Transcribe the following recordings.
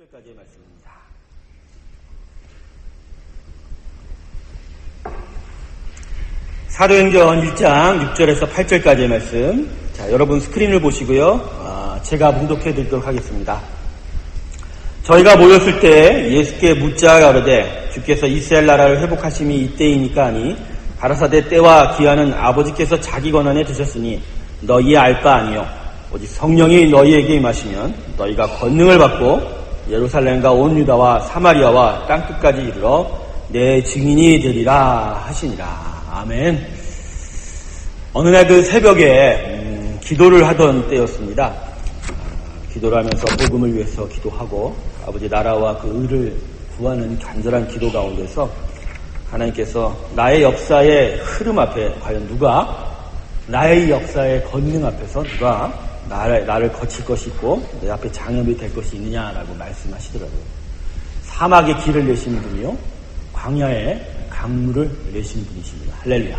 8절까지의 말씀입니다. 사도행전 1장 6절에서 8절까지의 말씀. 자, 여러분 스크린을 보시고요. 제가 봉독해 드리도록 하겠습니다. 저희가 모였을 때 예수께 묻자 가로되 주께서 이스라엘 나라를 회복하심이 이때이니까 하니 가라사대 때와 기한은 아버지께서 자기 권한에 두셨으니 너희 알 바 아니요 오직 성령이 너희에게 임하시면 너희가 권능을 받고 예루살렘과 온 유다와 사마리아와 땅끝까지 이르러 내 증인이 되리라 하시니라. 아멘. 어느 날 그 새벽에 기도를 하던 때였습니다. 기도를 하면서 복음을 위해서 기도하고 아버지 나라와 그 의를 구하는 간절한 기도 가운데서 하나님께서 나의 역사의 흐름 앞에 과연 누가 나의 역사의 권능 앞에서 누가 나를 거칠 것이 있고 내 앞에 장염이 될 것이 있느냐라고 말씀하시더라고요. 사막의 길을 내시는 분이요 광야의 강물을 내시는 분이십니다. 할렐루야.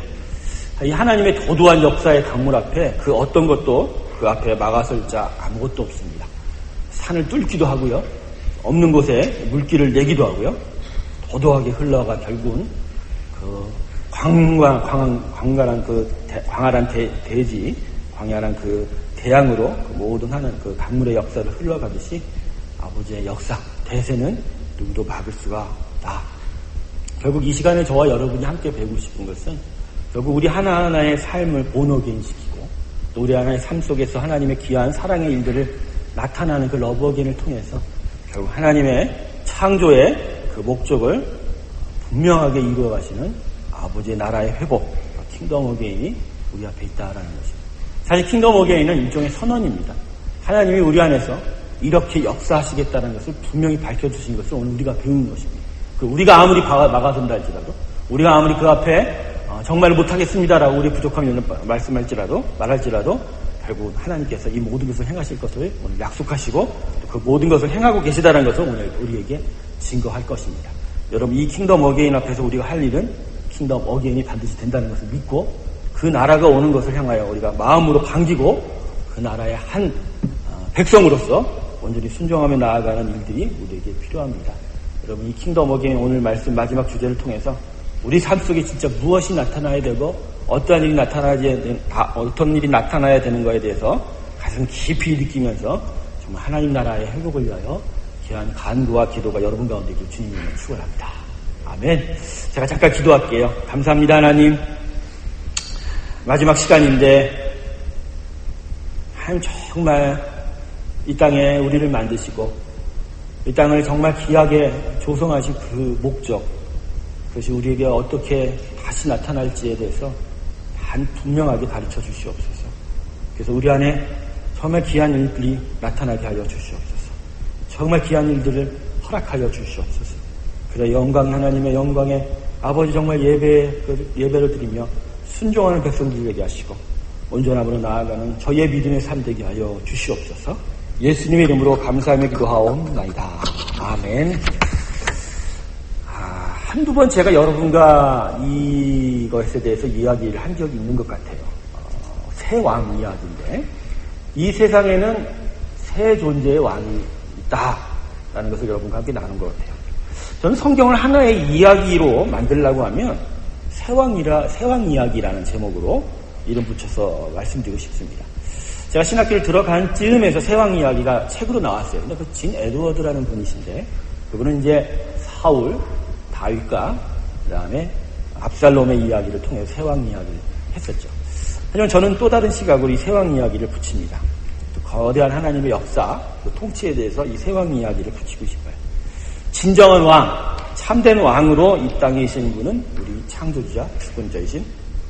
이 하나님의 도도한 역사의 강물 앞에 그 어떤 것도 그 앞에 막아설 자 아무것도 없습니다. 산을 뚫기도 하고요. 없는 곳에 물길을 내기도 하고요. 도도하게 흘러가 결국은 그 광활한 대지, 광활한 그 대양으로 그 모든 하는 그 강물의 역사를 흘러가듯이 아버지의 역사, 대세는 누구도 막을 수가 없다. 결국 이 시간에 저와 여러분이 함께 배우고 싶은 것은 결국 우리 하나하나의 삶을 본어게인시키고 또 우리 하나의 삶 속에서 하나님의 귀한 사랑의 일들을 나타나는 그 러브어게인을 통해서 결국 하나님의 창조의 그 목적을 분명하게 이루어가시는 아버지의 나라의 회복, 킹덤 어게인이 우리 앞에 있다라는 것입니다. 사실 킹덤 어게인은 일종의 선언입니다. 하나님이 우리 안에서 이렇게 역사하시겠다는 것을 분명히 밝혀주신 것을 오늘 우리가 배우는 것입니다. 우리가 아무리 막아선다 할지라도, 우리가 아무리 그 앞에 정말 못하겠습니다라고 우리 부족함을 말할지라도 결국 하나님께서 이 모든 것을 행하실 것을 오늘 약속하시고 그 모든 것을 행하고 계시다는 것을 오늘 우리에게 증거할 것입니다. 여러분, 이 킹덤 어게인 앞에서 우리가 할 일은 킹덤 어게인이 반드시 된다는 것을 믿고 그 나라가 오는 것을 향하여 우리가 마음으로 반기고 그 나라의 한 백성으로서 온전히 순종하며 나아가는 일들이 우리에게 필요합니다. 여러분, 이 킹덤 어게인 오늘 말씀 마지막 주제를 통해서 우리 삶 속에 진짜 무엇이 나타나야 되고 어떤 일이 나타나야 되는 것에 대해서 가슴 깊이 느끼면서 정말 하나님 나라의 회복을 위하여 귀한 간구와 기도가 여러분 가운데 있길 주님을 축원합니다. 아멘. 제가 잠깐 기도할게요. 감사합니다, 하나님. 마지막 시간인데 하나님 정말 이 땅에 우리를 만드시고 이 땅을 정말 귀하게 조성하신 그 목적, 그것이 우리에게 어떻게 다시 나타날지에 대해서 분명하게 가르쳐 주시옵소서. 그래서 우리 안에 정말 귀한 일들이 나타나게 하여 주시옵소서. 정말 귀한 일들을 허락하여 주시옵소서. 그래 영광 하나님의 영광에 아버지 정말 예배를 드리며 순종하는 백성들이 되게 하시고 온전함으로 나아가는 저희의 믿음의 삶 되게 하여 주시옵소서. 예수님의 이름으로 감사하며 기도하옵나이다. 아멘. 한두 번 제가 여러분과 이것에 대해서 이야기를 한 적이 있는 것 같아요. 새 왕 이야기인데 이 세상에는 새 존재의 왕이 있다라는 것을 여러분과 함께 나눈 것 같아요. 저는 성경을 하나의 이야기로 만들려고 하면 새왕 이야기라는 제목으로 이름 붙여서 말씀드리고 싶습니다. 제가 신학교를 들어간 즈음에서 새왕 이야기가 책으로 나왔어요. 근데 그 진 에드워드라는 분이신데 그분은 이제 사울, 다윗과 그다음에 압살롬의 이야기를 통해 새왕 이야기를 했었죠. 하지만 저는 또 다른 시각으로 이 새왕 이야기를 붙입니다. 또 거대한 하나님의 역사, 그 통치에 대해서 이 새왕 이야기를 붙이고 싶어요. 진정한 왕, 참된 왕으로 이 땅에 계신 분은 우리 창조주자, 주권자이신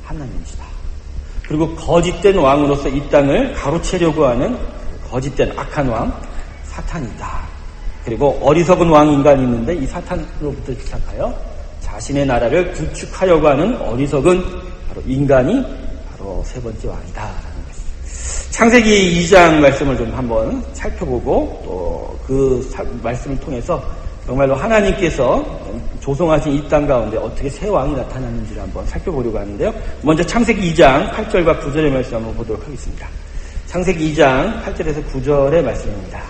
하나님이시다. 그리고 거짓된 왕으로서 이 땅을 가로채려고 하는 거짓된 악한 왕, 사탄이다. 그리고 어리석은 왕 인간이 있는데 이 사탄으로부터 시작하여 자신의 나라를 구축하려고 하는 어리석은 바로 인간이 바로 세 번째 왕이다라는 것입니다. 창세기 2장 말씀을 좀 한번 살펴보고 또 그 말씀을 통해서 정말로 하나님께서 조성하신 이 땅 가운데 어떻게 새 왕이 나타났는지를 한번 살펴보려고 하는데요. 먼저 창세기 2장 8절과 9절의 말씀 한번 보도록 하겠습니다. 창세기 2장 8절에서 9절의 말씀입니다.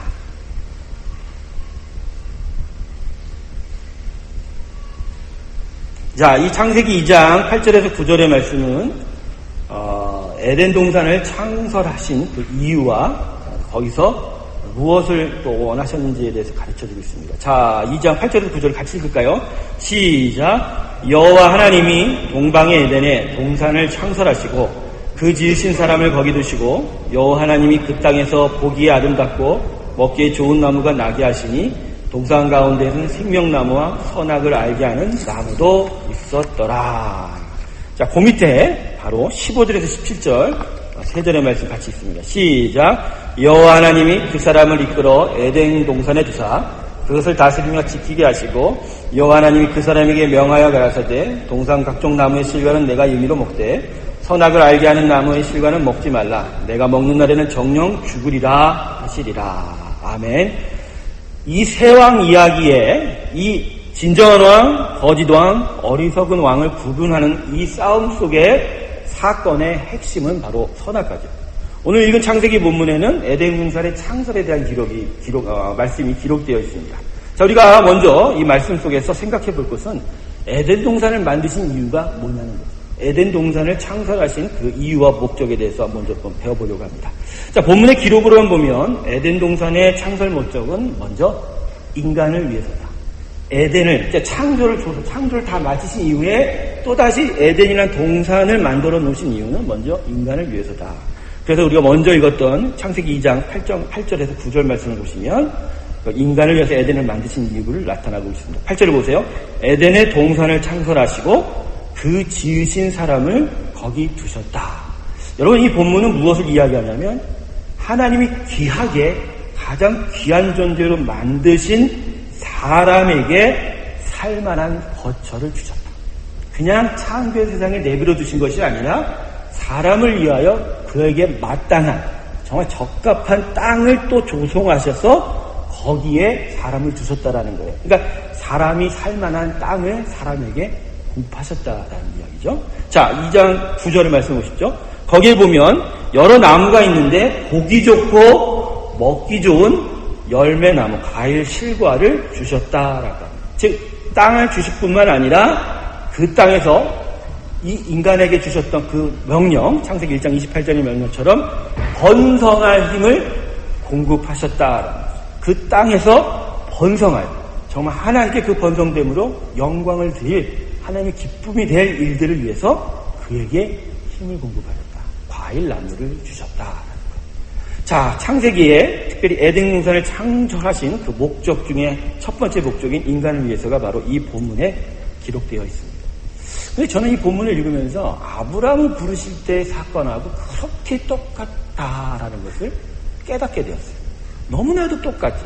자, 이 창세기 2장 8절에서 9절의 말씀은 에덴 동산을 창설하신 그 이유와 거기서 무엇을 또 원하셨는지에 대해서 가르쳐주고 있습니다. 자, 2장 8절에서 9절 같이 읽을까요? 시작. 여호와 하나님이 동방의 에덴에 동산을 창설하시고 그 지으신 사람을 거기 두시고 여호와 하나님이 그 땅에서 보기에 아름답고 먹기에 좋은 나무가 나게 하시니 동산 가운데에는 생명나무와 선악을 알게 하는 나무도 있었더라. 자, 그 밑에 바로 15절에서 17절 세 절의 말씀 같이 있습니다. 시작. 여호와 하나님이 그 사람을 이끌어 에덴 동산에 두사 그것을 다스리며 지키게 하시고 여호와 하나님이 그 사람에게 명하여 가라사대 동산 각종 나무의 실과는 내가 임의로 먹되 선악을 알게 하는 나무의 실과는 먹지 말라. 내가 먹는 날에는 정령 죽으리라 하시리라. 아멘. 이 세 왕 이야기에 이 진정한 왕, 거짓 왕, 어리석은 왕을 구분하는 이 싸움 속의 사건의 핵심은 바로 선악과죠. 오늘 읽은 창세기 본문에는 에덴 동산의 창설에 대한 말씀이 기록되어 있습니다. 자, 우리가 먼저 이 말씀 속에서 생각해 볼 것은 에덴 동산을 만드신 이유가 뭐냐는 거죠. 에덴 동산을 창설하신 그 이유와 목적에 대해서 먼저 좀 배워보려고 합니다. 자, 본문의 기록으로만 보면 에덴 동산의 창설 목적은 먼저 인간을 위해서다. 에덴을, 창조를 다 마치신 이후에 또다시 에덴이라는 동산을 만들어 놓으신 이유는 먼저 인간을 위해서다. 그래서 우리가 먼저 읽었던 창세기 2장 8절에서 9절 말씀을 보시면 인간을 위해서 에덴을 만드신 이유를 나타나고 있습니다. 8절을 보세요. 에덴의 동산을 창설하시고 그 지으신 사람을 거기 두셨다. 여러분, 이 본문은 무엇을 이야기하냐면 하나님이 귀하게 가장 귀한 존재로 만드신 사람에게 살만한 거처를 주셨다. 그냥 창조의 세상에 내버려 두신 것이 아니라 사람을 위하여 그에게 마땅한 정말 적합한 땅을 또 조성하셔서 거기에 사람을 두셨다라는 거예요. 그러니까 사람이 살만한 땅을 사람에게 공급하셨다라는 이야기죠. 자, 2장 9절의 말씀 보십시오. 거기에 보면 여러 나무가 있는데 보기 좋고 먹기 좋은 열매나무, 과일, 실과를 주셨다라고 합니다. 즉, 땅을 주실 뿐만 아니라 그 땅에서 이 인간에게 주셨던 그 명령, 창세기 1장 28절의 명령처럼 번성할 힘을 공급하셨다. 그 땅에서 번성할, 정말 하나님께 그 번성됨으로 영광을 드릴, 하나님의 기쁨이 될 일들을 위해서 그에게 힘을 공급하셨다. 과일 나무를 주셨다. 자, 창세기에 특별히 에덴 동산을 창조하신 그 목적 중에 첫 번째 목적인 인간을 위해서가 바로 이 본문에 기록되어 있습니다. 근데 저는 이 본문을 읽으면서 아브라함을 부르실 때의 사건하고 그렇게 똑같다라는 것을 깨닫게 되었어요. 너무나도 똑같죠.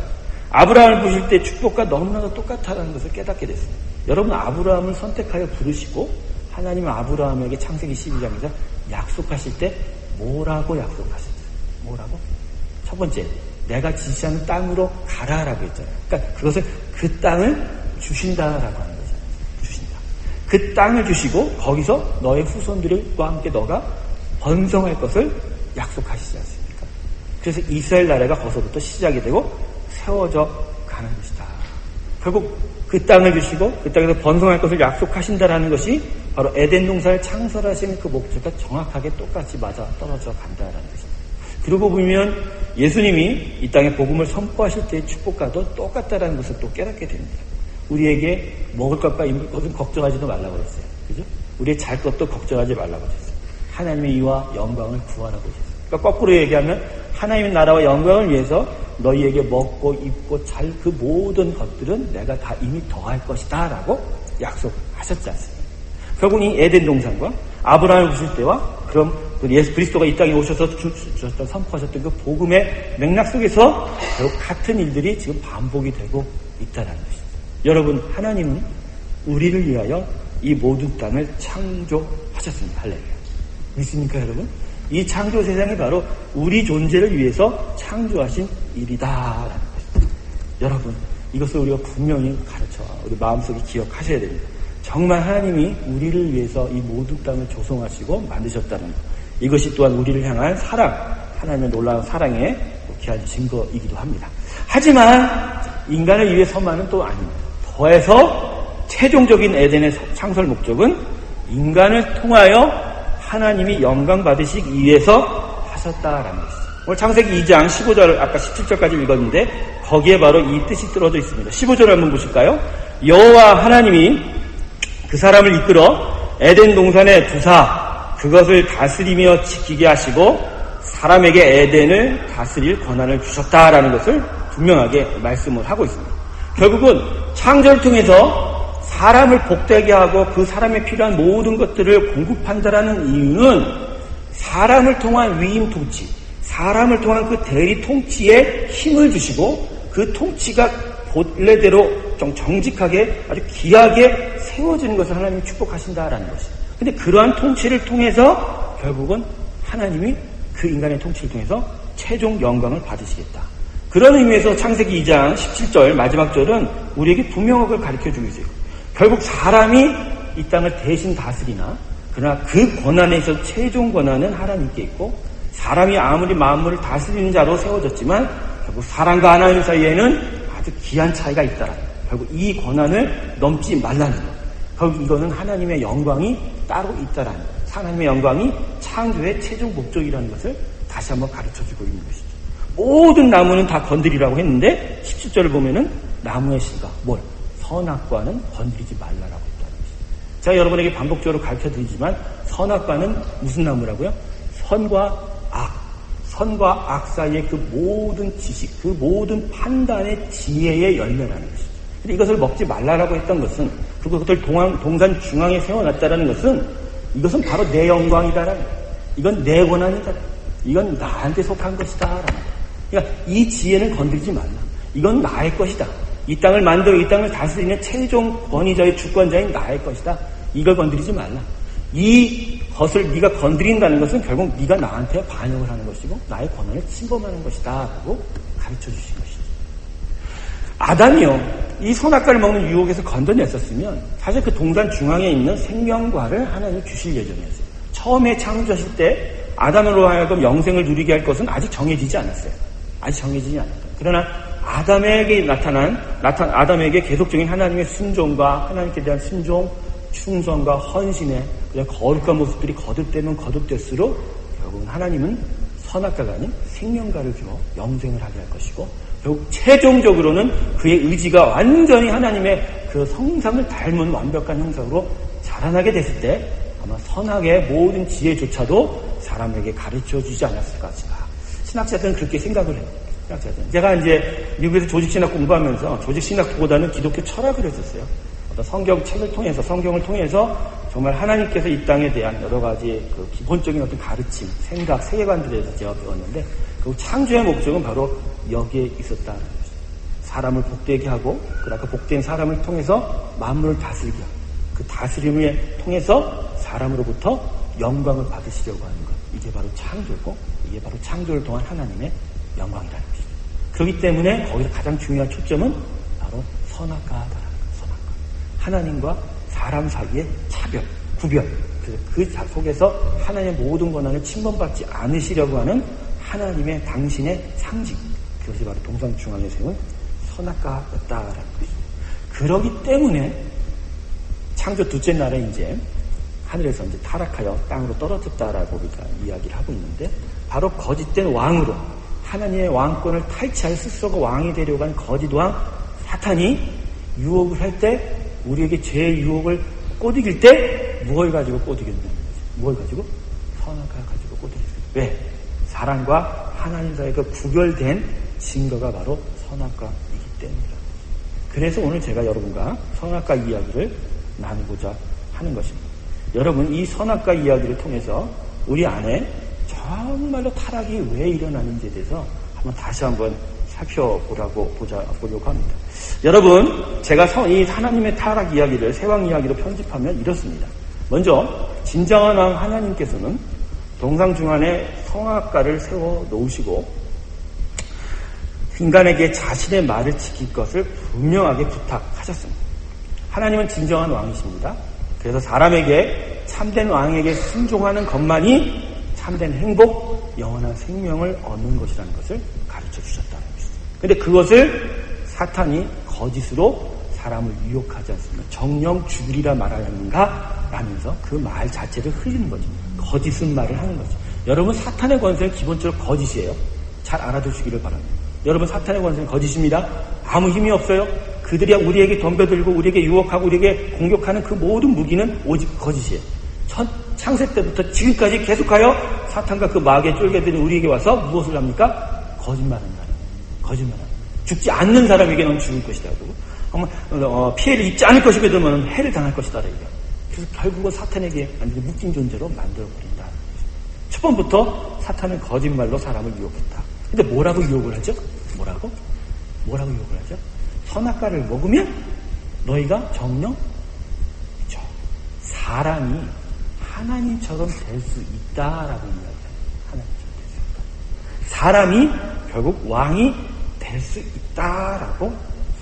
아브라함을 부르실 때 축복과 너무나도 똑같다는 것을 깨닫게 됐습니다. 여러분, 아브라함을 선택하여 부르시고 하나님은 아브라함에게 창세기 12장에서 약속하실 때 뭐라고 약속하셨어요? 뭐라고? 첫 번째, 내가 지시하는 땅으로 가라라고 했잖아요. 그러니까 그것을 그 땅을 주신다라고 하는 거잖아요. 주신다. 그 땅을 주시고 거기서 너의 후손들과 함께 너가 번성할 것을 약속하시지 않습니까? 그래서 이스라엘 나라가 거기서부터 시작이 되고 세워져 가는 것이다. 결국 그 땅을 주시고 그 땅에서 번성할 것을 약속하신다라는 것이 바로 에덴 동산을 창설하신 그 목적과 정확하게 똑같이 맞아 떨어져 간다라는 것입니다. 그러고 보면 예수님이 이 땅에 복음을 선포하실 때의 축복과도 똑같다라는 것을 또 깨닫게 됩니다. 우리에게 먹을 것과 입을 것은 걱정하지도 말라고 했어요. 그죠? 우리의 잘 것도 걱정하지 말라고 했어요. 하나님의 의와 영광을 구하라고 했어요. 그러니까 거꾸로 얘기하면 하나님의 나라와 영광을 위해서 너희에게 먹고 입고 잘 그 모든 것들은 내가 다 이미 더할 것이다 라고 약속하셨지 않습니까? 결국 이 에덴 동산과 아브라함을 부실 때와 그럼 예수 그리스도가 이 땅에 오셔서 주셨던 선포하셨던 그 복음의 맥락 속에서 결국 같은 일들이 지금 반복이 되고 있다는 것입니다. 여러분, 하나님은 우리를 위하여 이 모든 땅을 창조하셨습니다. 할렐루야. 믿습니까, 여러분? 이 창조 세상이 바로 우리 존재를 위해서 창조하신 일이다라는 것입니다. 여러분, 이것을 우리가 분명히 가르쳐 우리 마음속에 기억하셔야 됩니다. 정말 하나님이 우리를 위해서 이 모든 땅을 조성하시고 만드셨다는 것. 이것이 또한 우리를 향한 사랑, 하나님의 놀라운 사랑의 귀한 증거이기도 합니다. 하지만 인간을 위해서만은 또 아닙니다. 더해서 최종적인 에덴의 창설 목적은 인간을 통하여 하나님이 영광 받으시기 위해서 하셨다라는 것이죠. 오늘 창세기 2장 15절 아까 17절까지 읽었는데 거기에 바로 이 뜻이 들어져 있습니다. 15절 한번 보실까요? 여호와 하나님이 그 사람을 이끌어 에덴 동산에 두사 그것을 다스리며 지키게 하시고 사람에게 에덴을 다스릴 권한을 주셨다라는 것을 분명하게 말씀을 하고 있습니다. 결국은 창조를 통해서 사람을 복되게 하고 그 사람에 필요한 모든 것들을 공급한다라는 이유는 사람을 통한 위임 통치, 사람을 통한 그 대리 통치에 힘을 주시고 그 통치가 본래대로 좀 정직하게 아주 귀하게 세워지는 것을 하나님이 축복하신다라는 것이에요. 근데 그러한 통치를 통해서 결국은 하나님이 그 인간의 통치를 통해서 최종 영광을 받으시겠다. 그런 의미에서 창세기 2장 17절 마지막 절은 우리에게 분명하게 가르쳐주고 있어요. 결국 사람이 이 땅을 대신 다스리나 그러나 그 권한에서 최종 권한은 하나님께 있고 사람이 아무리 만물을 다스리는 자로 세워졌지만 결국 사람과 하나님 사이에는 아주 귀한 차이가 있다. 결국 이 권한을 넘지 말라는 것. 결국 이거는 하나님의 영광이 따로 있다라는 것. 하나님의 영광이 창조의 최종 목적이라는 것을 다시 한번 가르쳐주고 있는 것이죠. 모든 나무는 다 건드리라고 했는데 17절을 보면은 나무의 씨가 뭘? 선악과는 건드리지 말라라고 했다는 것이죠. 제가 여러분에게 반복적으로 가르쳐드리지만 선악과는 무슨 나무라고요? 선과 악 사이의 그 모든 지식, 그 모든 판단의 지혜의 열매라는 것이죠. 근데 이것을 먹지 말라라고 했던 것은 그것을 동산 중앙에 세워놨다라는 것은 이것은 바로 내 영광이다라는 거예요. 이건 내 권한이다. 이건 나한테 속한 것이다라는 거예요. 그러니까 이 지혜는 건드리지 말라. 이건 나의 것이다. 이 땅을 만들어 이 땅을 다스리는 최종 권위자의 주권자인 나의 것이다. 이걸 건드리지 말라. 이 것을 네가 건드린다는 것은 결국 네가 나한테 반역을 하는 것이고 나의 권한을 침범하는 것이다 라고 가르쳐 주신 것이죠. 아담이요. 이 선악과를 먹는 유혹에서 건져냈었으면 사실 그 동산 중앙에 있는 생명과를 하나님이 주실 예정이었어요. 처음에 창조하실 때 아담으로 하여금 영생을 누리게 할 것은 아직 정해지지 않았어요. 아직 정해지지 않았어요. 그러나 아담에게 아담에게 계속적인 하나님의 순종과 하나님께 대한 순종, 충성과 헌신의 그냥 거룩한 모습들이 거듭되면 거듭될수록 결국은 하나님은 선악과가 아닌 생명과를 주어 영생을 하게 할 것이고 결국 최종적으로는 그의 의지가 완전히 하나님의 그 성상을 닮은 완벽한 형상으로 자라나게 됐을 때 아마 선악의 모든 지혜조차도 사람에게 가르쳐주지 않았을 것인가. 신학자들은 그렇게 생각을 해요. 제가 이제 미국에서 조직신학 공부하면서 조직신학보다는 기독교 철학을 했었어요. 어떤 성경을 통해서 정말 하나님께서 이 땅에 대한 여러 가지 그 기본적인 어떤 가르침, 생각, 세계관들에 대해서 제가 배웠는데 그 창조의 목적은 바로 여기에 있었다는 것이죠. 사람을 복되게 하고 그 복된 사람을 통해서 만물을 다스리게 하고 그 다스림을 통해서 사람으로부터 영광을 받으시려고 하는 것. 이게 바로 창조고 이게 바로 창조를 통한 하나님의 영광이라는 것이죠. 그렇기 때문에 거기서 가장 중요한 초점은 바로 선악과다라는 거예요. 선악과. 하나님과 사람 사이의 차별, 구별. 그 속에서 하나님의 모든 권한을 침범받지 않으시려고 하는 하나님의 당신의 상징. 그것이 바로 동산 중앙에 세운 선악과였다라는 것이죠. 그러기 때문에 창조 둘째 날에 이제 하늘에서 이제 타락하여 땅으로 떨어졌다라고 우리가 이야기를 하고 있는데 바로 거짓된 왕으로 하나님의 왕권을 탈취하여 스스로가 왕이 되려고 한 거짓 왕 사탄이 유혹을 할 때 우리에게 죄의 유혹을 꼬드길 때 무엇을 가지고 꼬드겼냐는 거죠. 무엇을 가지고? 선악과 가지고 꼬드겼어요. 왜? 사람과 하나님 사이의 그 구별된 증거가 바로 선악과이기 때문이다. 그래서 오늘 제가 여러분과 선악과 이야기를 나누고자 하는 것입니다. 여러분 이 선악과 이야기를 통해서 우리 안에 정말로 타락이 왜 일어나는지에 대해서 다시 한번 살펴보려고 합니다. 여러분 제가 이 하나님의 타락 이야기를 세왕 이야기로 편집하면 이렇습니다. 먼저 진정한 왕 하나님께서는 동상 중앙에 선악과를 세워 놓으시고 인간에게 자신의 말을 지킬 것을 분명하게 부탁하셨습니다. 하나님은 진정한 왕이십니다. 그래서 사람에게 참된 왕에게 순종하는 것만이 참된 행복, 영원한 생명을 얻는 것이라는 것을 가르쳐 주셨다는 것입니다. 그런데 그것을 사탄이 거짓으로 사람을 유혹하지 않습니다. 정령 죽으리라 말하는가? 라면서 그 말 자체를 흐리는 거죠. 거짓은 말을 하는 거죠. 여러분, 사탄의 권세는 기본적으로 거짓이에요. 잘 알아두시기를 바랍니다. 여러분, 사탄의 권세는 거짓입니다. 아무 힘이 없어요. 그들이 우리에게 덤벼들고 우리에게 유혹하고 우리에게 공격하는 그 모든 무기는 오직 거짓이에요. 창세 때부터 지금까지 계속하여 사탄과 그 마귀의 쫄개들이 우리에게 와서 무엇을 합니까? 거짓말합니다. 거짓말합니다. 죽지 않는 사람에게는 죽을 것이라고. 피해를 입지 않을 것이고 그러면 해를 당할 것이다. 그래서 결국은 사탄에게 완전히 묶인 존재로 만들어버린다. 첫 번부터 사탄은 거짓말로 사람을 유혹했다. 근데 뭐라고 유혹을 하죠? 뭐라고 유혹을 하죠? 선악과를 먹으면 너희가 정령 사람이 하나님처럼 될 수 있다라고 이야기해요. 하나님처럼 될 수 있다. 사람이 결국 왕이 될 수 있다라고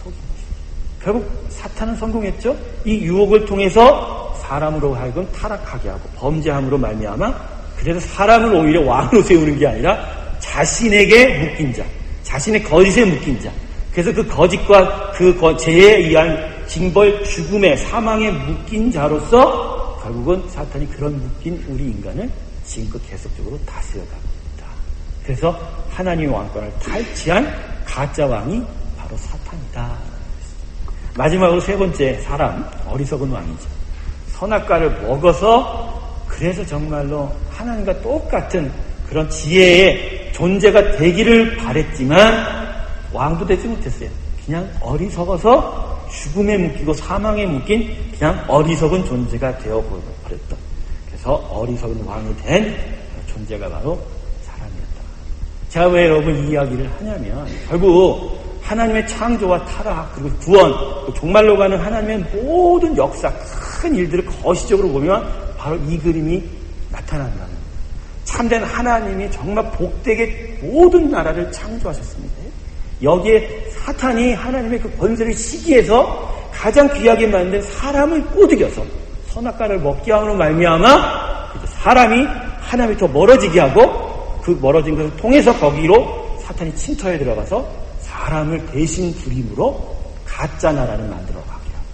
속인 것입니다. 결국 사탄은 성공했죠. 이 유혹을 통해서 사람으로 하여금 타락하게 하고 범죄함으로 말미암아 그래서 사람을 오히려 왕으로 세우는 게 아니라 자신에게 묶인 자, 자신의 거짓에 묶인 자. 그래서 그 거짓과 그 죄에 의한 징벌, 죽음의 사망에 묶인 자로서 결국은 사탄이 그런 묶인 우리 인간을 지금껏 계속적으로 다스려가고 있다. 그래서 하나님의 왕권을 탈취한 가짜 왕이 바로 사탄이다. 마지막으로 세 번째 사람, 어리석은 왕이죠. 선악과를 먹어서 그래서 정말로 하나님과 똑같은 그런 지혜의 존재가 되기를 바랬지만 왕도 되지 못했어요. 그냥 어리석어서 죽음에 묶이고 사망에 묶인 그냥 어리석은 존재가 되어버렸다. 그래서 어리석은 왕이 된 존재가 바로 사람이었다. 제가 왜 여러분 이 이야기를 하냐면 결국 하나님의 창조와 타락 그리고 구원 종말로 가는 하나님의 모든 역사 큰 일들을 거시적으로 보면 바로 이 그림이 나타난다는 거예요. 참된 하나님이 정말 복되게 모든 나라를 창조하셨습니다. 여기에 사탄이 하나님의 그 권세를 시기해서 가장 귀하게 만든 사람을 꼬드겨서 선악과를 먹게 함으로 말미암아 사람이 하나님이 더 멀어지게 하고 그 멀어진 것을 통해서 거기로 사탄이 침투해 들어가서 사람을 대신 부림으로 가짜 나라를 만들어 가게 하고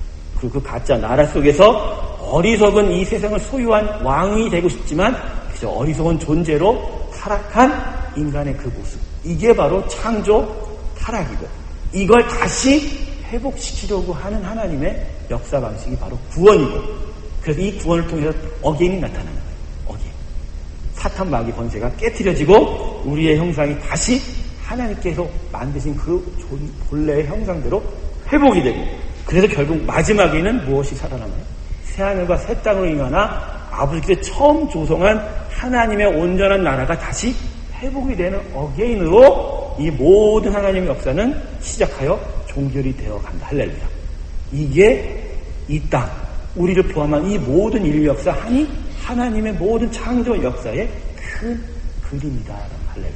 그리고 그 가짜 나라 속에서 어리석은 이 세상을 소유한 왕이 되고 싶지만 그저 어리석은 존재로 타락한 인간의 그 모습 이게 바로 창조 타락이고 이걸 다시 회복시키려고 하는 하나님의 역사 방식이 바로 구원이고 그래서 이 구원을 통해서 어게인이 나타나는 거예요. 어게인. 사탄 마귀 권세가 깨트려지고 우리의 형상이 다시 하나님께서 만드신 그 본래의 형상대로 회복이 되고 그래서 결국 마지막에는 무엇이 살아남아요? 새하늘과 새 땅으로 인하나 아버지께서 처음 조성한 하나님의 온전한 나라가 다시 회복이 되는 어게인으로 이 모든 하나님의 역사는 시작하여 종결이 되어 간다. 할렐루야. 이게 이 땅, 우리를 포함한 이 모든 인류 역사, 하나님의 모든 창조 역사의 큰 그림이다. 할렐루야.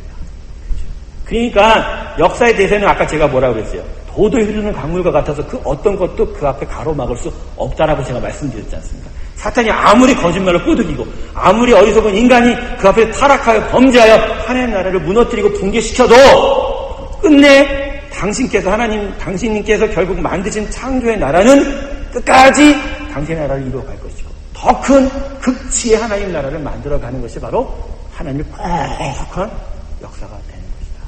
그러니까 역사의 대세는 아까 제가 뭐라고 그랬어요? 도도히 흐르는 강물과 같아서 그 어떤 것도 그 앞에 가로막을 수 없다라고 제가 말씀드렸지 않습니까? 사탄이 아무리 거짓말로 꼬드기고 아무리 어리석은 인간이 그 앞에 타락하여 범죄하여 하나님의 나라를 무너뜨리고 붕괴시켜도 끝내 당신님께서 결국 만드신 창조의 나라는 끝까지 당신의 나라를 이루어갈 것이고 더 큰 극치의 하나님 나라를 만들어가는 것이 바로 하나님의 거룩한 역사가 되는 것이다.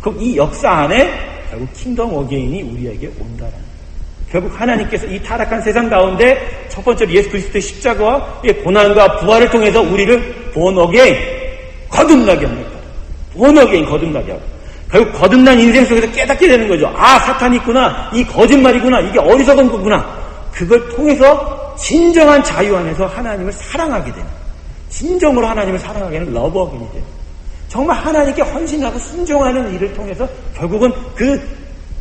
그럼 이 역사 안에 결국 킹덤 어게인이 우리에게 온다라는 거예요. 결국 하나님께서 이 타락한 세상 가운데 첫 번째로 예수 그리스도의 십자가와 고난과 부활을 통해서 우리를 본 어게인 거듭나게 합니다. 본 어게인 거듭나게 하고 결국 거듭난 인생 속에서 깨닫게 되는 거죠. 아, 사탄이 있구나. 이 거짓말이구나. 이게 어리석은 거구나. 그걸 통해서 진정한 자유 안에서 하나님을 사랑하게 되는 진정으로 하나님을 사랑하게 되는 러브 어게인이 돼요. 정말 하나님께 헌신하고 순종하는 일을 통해서 결국은 그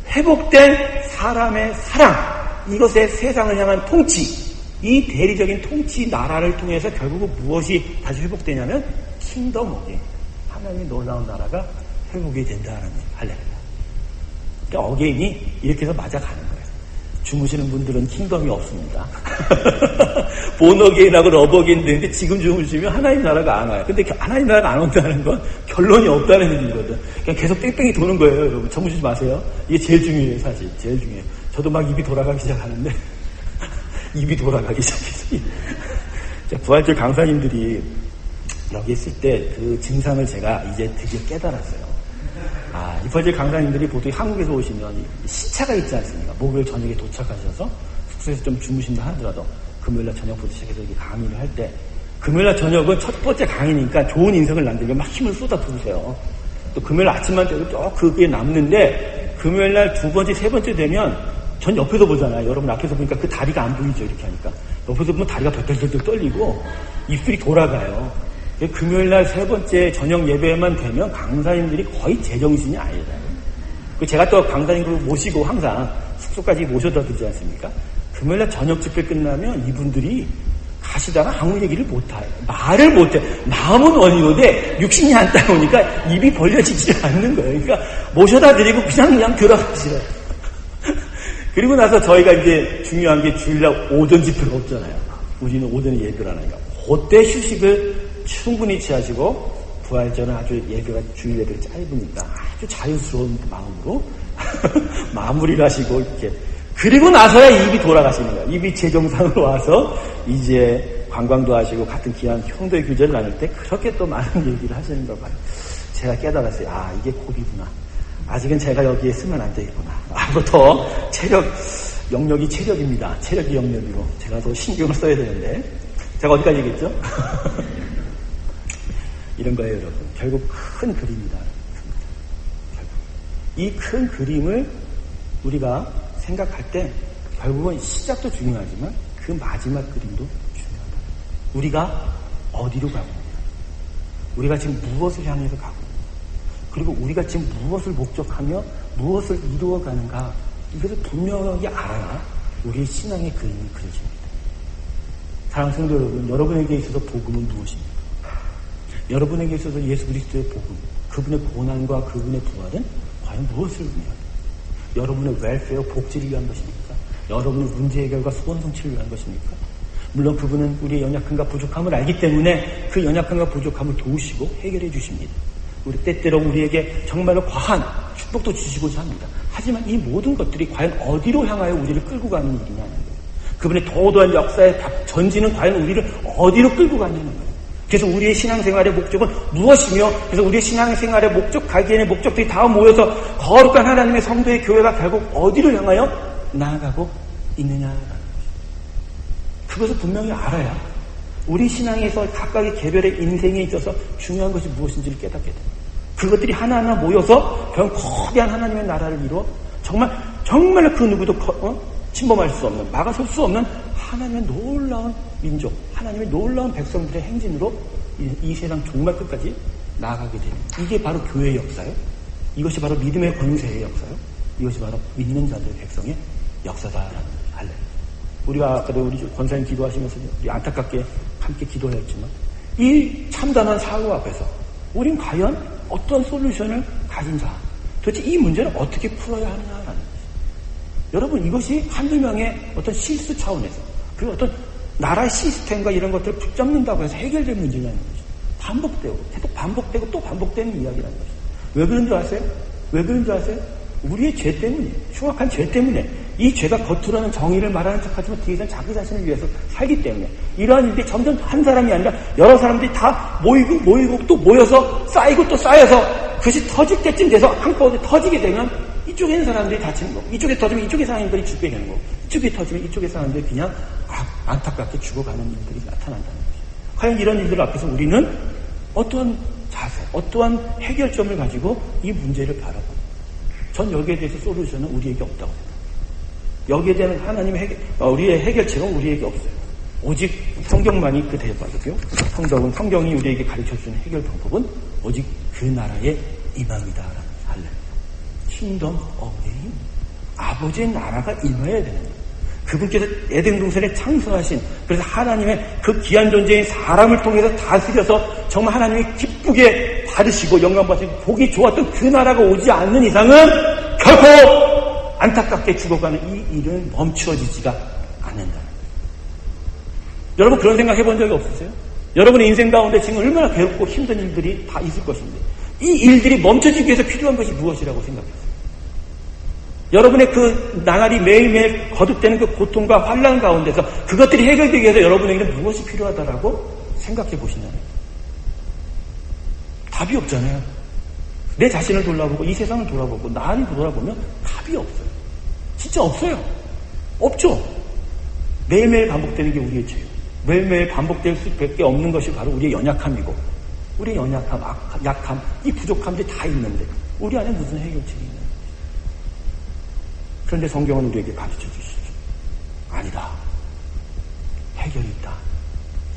회복된 사람의 사랑, 이것의 세상을 향한 통치, 이 대리적인 통치 나라를 통해서 결국은 무엇이 다시 회복되냐면 킹덤 어게인, 하나님의 놀라운 나라가 회복이 된다는 할렐루야. 그러니까 어게인이 이렇게 해서 맞아가는 거예요. 주무시는 분들은 킹덤이 없습니다. 본 어게인하고 러브 어게인 되는데 지금 주무시면 하나님 나라가 안 와요. 근데 하나님 나라가 안 온다는 건 결론이 없다는 얘기거든. 그냥 계속 뺑뺑이 도는 거예요, 여러분. 주무시지 마세요. 이게 제일 중요해요, 사실. 제일 중요해요. 저도 막 입이 돌아가기 시작하는데 입이 돌아가기 시작했어요. 부활절 강사님들이 여기 있을 때 그 증상을 제가 이제 드디어 깨달았어요. 이 부활절 강사님들이 보통 한국에서 오시면 시차가 있지 않습니까? 목요일 저녁에 도착하셔서 숙소에서 좀 주무신다 하더라도 금요일날 저녁부터 시작해서 이렇게 강의를 할 때 금요일날 저녁은 첫 번째 강의니까 좋은 인생을 남기려고 막 힘을 쏟아 부으세요. 또 금요일 아침만 돼도 쭉 그게 남는데 금요일날 두 번째, 세 번째 되면 전 옆에서 보잖아요. 여러분 앞에서 보니까 그 다리가 안 보이죠. 이렇게 하니까. 옆에서 보면 다리가 덜덜덜 떨리고 입술이 돌아가요. 금요일날 세 번째 저녁 예배만 되면 강사님들이 거의 제정신이 아니잖아요. 제가 또 강사님을 모시고 항상 숙소까지 모셔다 드리지 않습니까? 금요일날 저녁 집회 끝나면 이분들이 가시다가 아무 얘기를 못해요. 말을 못해. 마음은 원이로되 육신이 안 따라오니까 입이 벌려지지 않는 거예요. 그러니까 모셔다 드리고 그냥 들어가시래요. 그리고 나서 저희가 이제 중요한 게 주일날 오전 집회가 없잖아요. 우리는 오전에 예배를 안 하니까. 그때 휴식을 충분히 취하시고 부활절은 아주 예배가 주일 예배가 짧으니까 아주 자유스러운 마음으로 마무리를 하시고 이렇게 그리고 나서야 입이 돌아가시는 거예요. 입이 제정상으로 와서 이제 관광도 하시고 같은 귀한 형도의 규제를 나눌 때 그렇게 또 많은 얘기를 하시는 걸 봐요. 제가 깨달았어요. 이게 고비구나. 아직은 제가 여기에 쓰면 안 되겠구나. 더 체력, 영역이 체력입니다. 체력이 영역이고 제가 더 신경을 써야 되는데 제가 어디까지 얘기했죠? 이런 거예요, 여러분. 결국 큰 그림이다. 이 큰 그림을 우리가 생각할 때 결국은 시작도 중요하지만 그 마지막 그림도 중요하다. 우리가 어디로 가고 있냐. 우리가 지금 무엇을 향해서 가고 있냐. 그리고 우리가 지금 무엇을 목적하며 무엇을 이루어가는가. 이것을 분명하게 알아야 우리의 신앙의 그림이 그려집니다. 사랑하는 성도 여러분, 여러분에게 있어서 복음은 무엇입니까? 여러분에게 있어서 예수 그리스도의 복음, 그분의 고난과 그분의 부활은 과연 무엇을 의미합니까? 여러분의 웰페어, 복지를 위한 것입니까? 여러분의 문제 해결과 소원 성취를 위한 것입니까? 물론 그분은 우리의 연약함과 부족함을 알기 때문에 그 연약함과 부족함을 도우시고 해결해 주십니다. 우리 때때로 우리에게 정말로 과한 축복도 주시고자 합니다. 하지만 이 모든 것들이 과연 어디로 향하여 우리를 끌고 가는 일이냐는 거예요. 그분의 도도한 역사의 전지는 과연 우리를 어디로 끌고 가냐는 거예요. 그래서 우리의 신앙생활의 목적은 무엇이며 그래서 우리의 신앙생활의 목적, 가기에는 목적들이 다 모여서 거룩한 하나님의 성도의 교회가 결국 어디로 향하여 나아가고 있느냐라는 것입니다. 그것을 분명히 알아야 우리 신앙에서 각각의 개별의 인생에 있어서 중요한 것이 무엇인지를 깨닫게 됩니다. 그것들이 하나하나 모여서 결국 거대한 하나님의 나라를 이루어 정말 그 누구도 침범할 수 없는, 막아설 수 없는 하나님의 놀라운 민족, 하나님의 놀라운 백성들의 행진으로 이 세상 정말 끝까지 나아가게 됩니다. 이게 바로 교회의 역사예요. 이것이 바로 믿음의 권세의 역사예요. 이것이 바로 믿는 자들의 백성의 역사다라는 할례. 우리가 아까도 우리 권사님 기도하시면서 우리 안타깝게 함께 기도했지만 이 참담한 사고 앞에서 우린 과연 어떤 솔루션을 가진 자, 도대체 이 문제를 어떻게 풀어야 하느냐라는 거죠. 여러분, 이것이 한두 명의 어떤 실수 차원에서 그리고 어떤 나라의 시스템과 이런 것들을 붙잡는다고 해서 해결될 문제라는 거죠. 반복되고 계속 반복되고 또 반복되는 이야기라는 거죠. 왜 그런 줄 아세요? 왜 그런 줄 아세요? 우리의 죄 때문에, 흉악한 죄 때문에 이 죄가 겉으로는 정의를 말하는 척하지만 뒤에서는 자기 자신을 위해서 살기 때문에 이러한 일들이 점점 한 사람이 아니라 여러 사람들이 다 모이고 또 모여서 쌓이고 또 쌓여서 그것이 터질 때쯤 돼서 한꺼번에 터지게 되면 이쪽에 있는 사람들이 다치는 거고 이쪽에 터지면 이쪽에 사람들이 죽게 되는 거고 이쪽에 터지면 이쪽에 사람들이 그냥 안타깝게 죽어가는 일들이 나타난다는 거죠. 과연 이런 일들 앞에서 우리는 어떠한 자세, 어떠한 해결점을 가지고 이 문제를 바라보고 전 여기에 대해서 솔루션은 우리에게 없다고 생각합니다. 여기에 대한 하나님의 우리의 해결책은 우리에게 없어요. 오직 성경만이 그 대답이고요. 성경이 우리에게 가르쳐주는 해결 방법은 오직 그 나라의 임함이다라는 할례. 킹덤 오브 네임. 아버지의 나라가 임해야 되는 거예요. 그분께서 에덴 동산에 창조하신 그래서 하나님의 그 귀한 존재인 사람을 통해서 다스려서 정말 하나님이 기쁘게 받으시고 영광 받으시고 보기 좋았던 그 나라가 오지 않는 이상은 결코 안타깝게 죽어가는 이 일은 멈추어지지가 않는다는 거예요. 여러분 그런 생각 해본 적이 없으세요? 여러분의 인생 가운데 지금 얼마나 괴롭고 힘든 일들이 다 있을 것인데 이 일들이 멈춰지기 위해서 필요한 것이 무엇이라고 생각하세요? 여러분의 그 나날이 매일매일 거듭되는 그 고통과 환난 가운데서 그것들이 해결되기 위해서 여러분에게는 무엇이 필요하다라고 생각해 보시나요? 답이 없잖아요. 내 자신을 돌아보고 이 세상을 돌아보고 나를 돌아보면 답이 없어요. 진짜 없어요. 없죠. 매일매일 반복되는 게 우리의 죄예요. 매일매일 반복될 수밖에 없는 것이 바로 우리의 연약함이고, 우리의 연약함, 약함, 이 부족함들이 다 있는데 우리 안에 무슨 해결책이 있나요? 그런데 성경은 우리에게 가르쳐 주시죠. 아니다. 해결이 있다.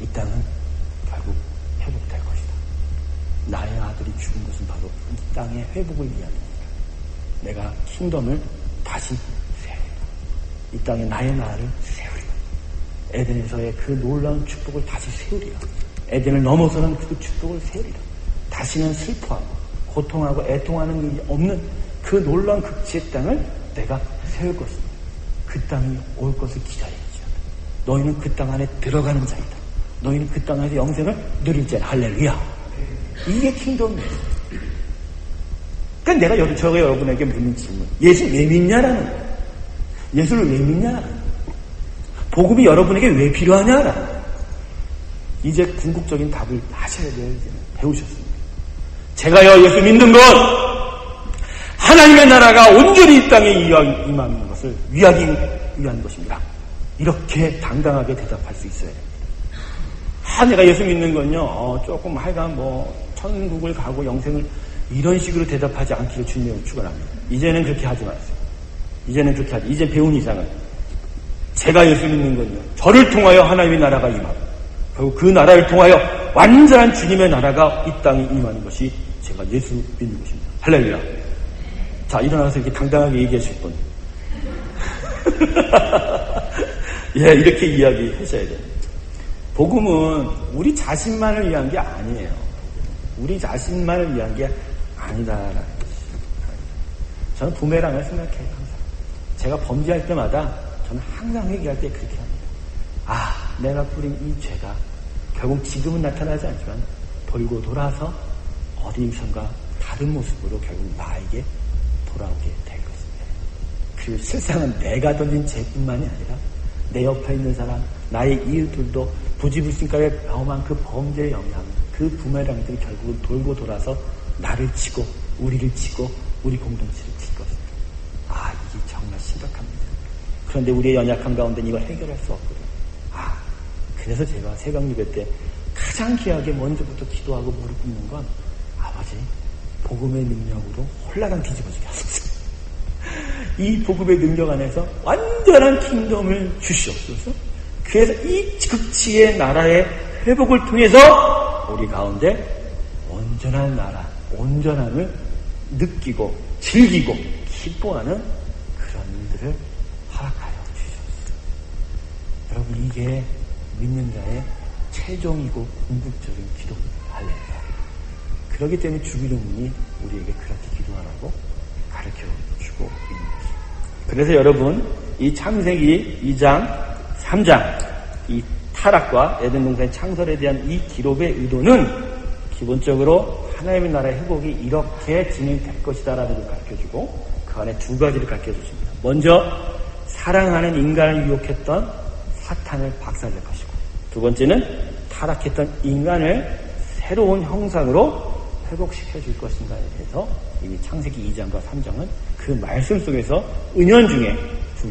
이 땅은 결국 회복될 것이다. 나의 아들이 죽은 것은 바로 이 땅의 회복을 위함이다. 내가 킹덤을 다시 세우리라. 이 땅에 나의 나라를 세우리라. 에덴에서의 그 놀라운 축복을 다시 세우리라. 에덴을 넘어서는 그 축복을 세우리라. 다시는 슬퍼하고 고통하고 애통하는 일이 없는 그 놀라운 극지의 땅을 내가 세울 것이다. 그 땅이 올 것을 기다리지어다. 너희는 그 땅 안에 들어가는 자이다. 너희는 그 땅에서 영생을 누릴 자이다. 할렐루야. 이게 킹덤이에요. 그러니까 내가 저가 여러분에게 묻는 질문, 예수 왜 믿냐라는 거예요. 예수를 왜 믿냐라는 거예요. 복음이 여러분에게 왜 필요하냐라는 거예요. 이제 궁극적인 답을 하셔야 돼요. 이제는 배우셨습니다. 제가요 예수 믿는 건 하나님의 나라가 온전히 이 땅에 임하는 것을 위하기 위한 것입니다. 이렇게 당당하게 대답할 수 있어야 됩니다. 내가 예수 믿는 건요 조금 하여간 천국을 가고 영생을 이런 식으로 대답하지 않기를 주님을 축원합니다. 이제는 그렇게 하지 마세요. 이제는 그렇게 하지. 이제 배운 이상은 제가 예수 믿는 건요 저를 통하여 하나님의 나라가 임하고 결국 그 나라를 통하여 완전한 주님의 나라가 이 땅에 임하는 것이 제가 예수 믿는 것입니다. 할렐루야. 자, 일어나서 이렇게 당당하게 얘기하실 분. 예, 이렇게 이야기하셔야 돼요. 복음은 우리 자신만을 위한 게 아니에요. 우리 자신만을 위한 게 아니다라는 것이죠. 저는 부메랑을 생각해요, 항상. 제가 범죄할 때마다 저는 항상 회개할 때 그렇게 합니다. 내가 뿌린 이 죄가 결국 지금은 나타나지 않지만 돌고 돌아서 어디선가 다른 모습으로 결국 나에게 돌아오게 될 것입니다. 그 실상은 내가 던진 죄뿐만이 아니라 내 옆에 있는 사람, 나의 이웃들도 부지불식간에 경험한 그 범죄의 영향, 그 부메랑들이 결국은 돌고 돌아서 나를 치고 우리를 치고 우리 공동체를 칠 것입니다. 이게 정말 심각합니다. 그런데 우리의 연약함 가운데는 이걸 해결할 수 없거든요. 그래서 제가 새벽 예배 때 가장 귀하게 먼저부터 기도하고 무릎 꿇는 건 아버지 복음의 능력으로 홀라당 뒤집어주게 하소서. 이 복음의 능력 안에서 완전한 킹덤을 주시옵소서. 그래서 이 극치의 나라의 회복을 통해서 우리 가운데 온전한 나라, 온전함을 느끼고 즐기고 기뻐하는 그런 일들을 허락하여 주시옵소서. 여러분 이게 믿는 자의 최종이고 궁극적인 기도입니다. 할렐루야. 그렇기 때문에 주기도문이 우리에게 그렇게 기도하라고 가르쳐주고 있는 것입니다. 그래서 여러분 이 창세기 2장 3장 이 타락과 에덴 동산의 창설에 대한 이 기록의 의도는 기본적으로 하나님의 나라의 회복이 이렇게 진행될 것이다라는 걸 가르쳐주고 그 안에 두 가지를 가르쳐주십니다. 먼저 사랑하는 인간을 유혹했던 사탄을 박살낼 것이고 두 번째는 타락했던 인간을 새로운 형상으로 회복시켜 줄 것인가에 대해서 이미 창세기 2장과 3장은 그 말씀 속에서 은연중에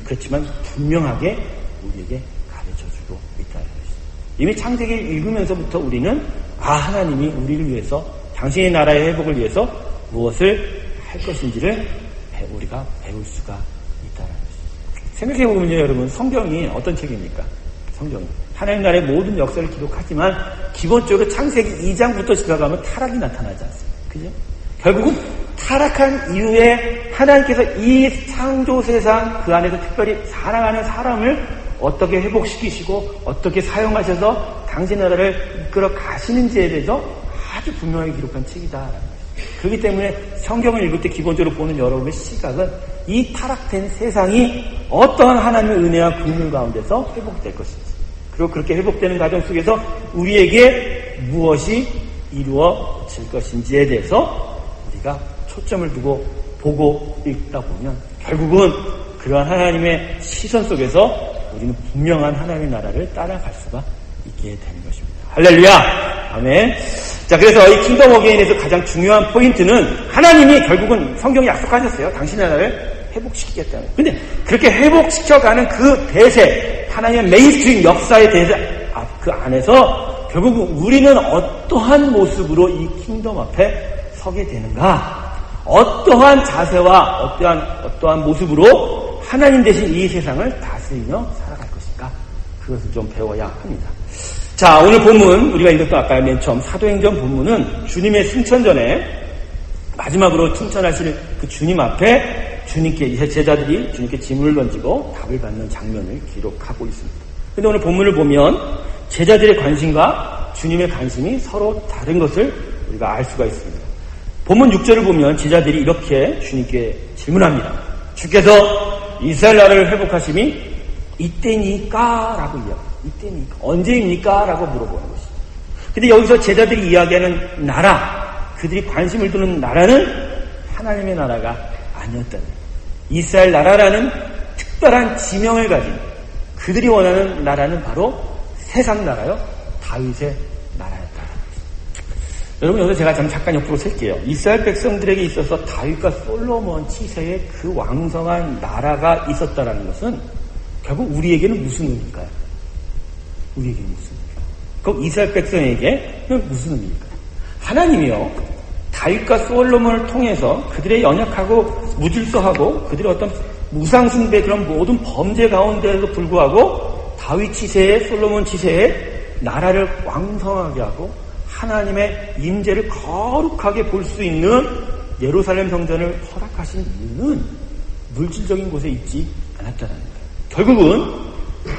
그렇지만 분명하게 우리에게 가르쳐주고 있다는 것입니다. 이미 창세기를 읽으면서부터 우리는 하나님이 우리를 위해서 당신의 나라의 회복을 위해서 무엇을 할 것인지를 우리가 배울 수가 있다는 것입니다. 생각해보면요 여러분 성경이 어떤 책입니까? 성경이 하나님 나라의 모든 역사를 기록하지만 기본적으로 창세기 2장부터 시작하면 타락이 나타나지 않습니다. 그죠? 결국은 타락한 이후에 하나님께서 이 창조 세상 그 안에서 특별히 사랑하는 사람을 어떻게 회복시키시고 어떻게 사용하셔서 당신 나라를 이끌어 가시는지에 대해서 아주 분명하게 기록한 책이다. 그렇기 때문에 성경을 읽을 때 기본적으로 보는 여러분의 시각은 이 타락된 세상이 어떠한 하나님의 은혜와 긍휼 가운데서 회복될 것인지 그리고 그렇게 회복되는 과정 속에서 우리에게 무엇이 이루어질 것인지에 대해서 우리가 초점을 두고 보고 읽다 보면 결국은 그러한 하나님의 시선 속에서 우리는 분명한 하나님의 나라를 따라갈 수가 있게 되는 것입니다. 할렐루야! 아멘. 자, 그래서 이 킹덤 어게인에서 가장 중요한 포인트는 하나님이 결국은 성경이 약속하셨어요. 당신의 나라를 회복시키겠다는. 근데 그렇게 회복시켜가는 그 대세, 하나님의 메인스트림 역사의 대세 그 안에서 결국 우리는 어떠한 모습으로 이 킹덤 앞에 서게 되는가? 어떠한 자세와 어떠한 모습으로 하나님 대신 이 세상을 다스리며 살아갈 것인가? 그것을 좀 배워야 합니다. 자, 오늘 본문, 우리가 읽었던 아까 맨 처음 사도행전 본문은 주님의 승천 전에 마지막으로 승천하실 그 주님 앞에 주님께, 제자들이 주님께 질문을 던지고 답을 받는 장면을 기록하고 있습니다. 근데 오늘 본문을 보면 제자들의 관심과 주님의 관심이 서로 다른 것을 우리가 알 수가 있습니다. 본문 6절을 보면 제자들이 이렇게 주님께 질문합니다. 주께서 이스라엘 나라를 회복하심이 이때니까? 라고 이야기합니다. 이때니까? 언제입니까? 라고 물어보는 것이죠. 근데 여기서 제자들이 이야기하는 나라, 그들이 관심을 두는 나라는 하나님의 나라가 아니었다는 거예요. 이스라엘 나라라는 특별한 지명을 가진 그들이 원하는 나라는 바로 세상 나라요, 다윗의 나라였다. 여러분, 여기서 제가 잠깐 옆으로 셀게요. 이스라엘 백성들에게 있어서 다윗과 솔로몬 치세의 그 왕성한 나라가 있었다는 것은 결국 우리에게는 무슨 의미일까요? 우리에게는 무슨 의미일까요? 그럼 이스라엘 백성에게는 무슨 의미일까요? 하나님이요, 다윗과 솔로몬을 통해서 그들의 연약하고 무질서하고 그들의 어떤 무상숭배 그런 모든 범죄 가운데에도 불구하고 다윗 치세의 솔로몬 치세의 나라를 왕성하게 하고 하나님의 임재를 거룩하게 볼 수 있는 예루살렘 성전을 허락하신 이유는 물질적인 곳에 있지 않았다는 거예요. 결국은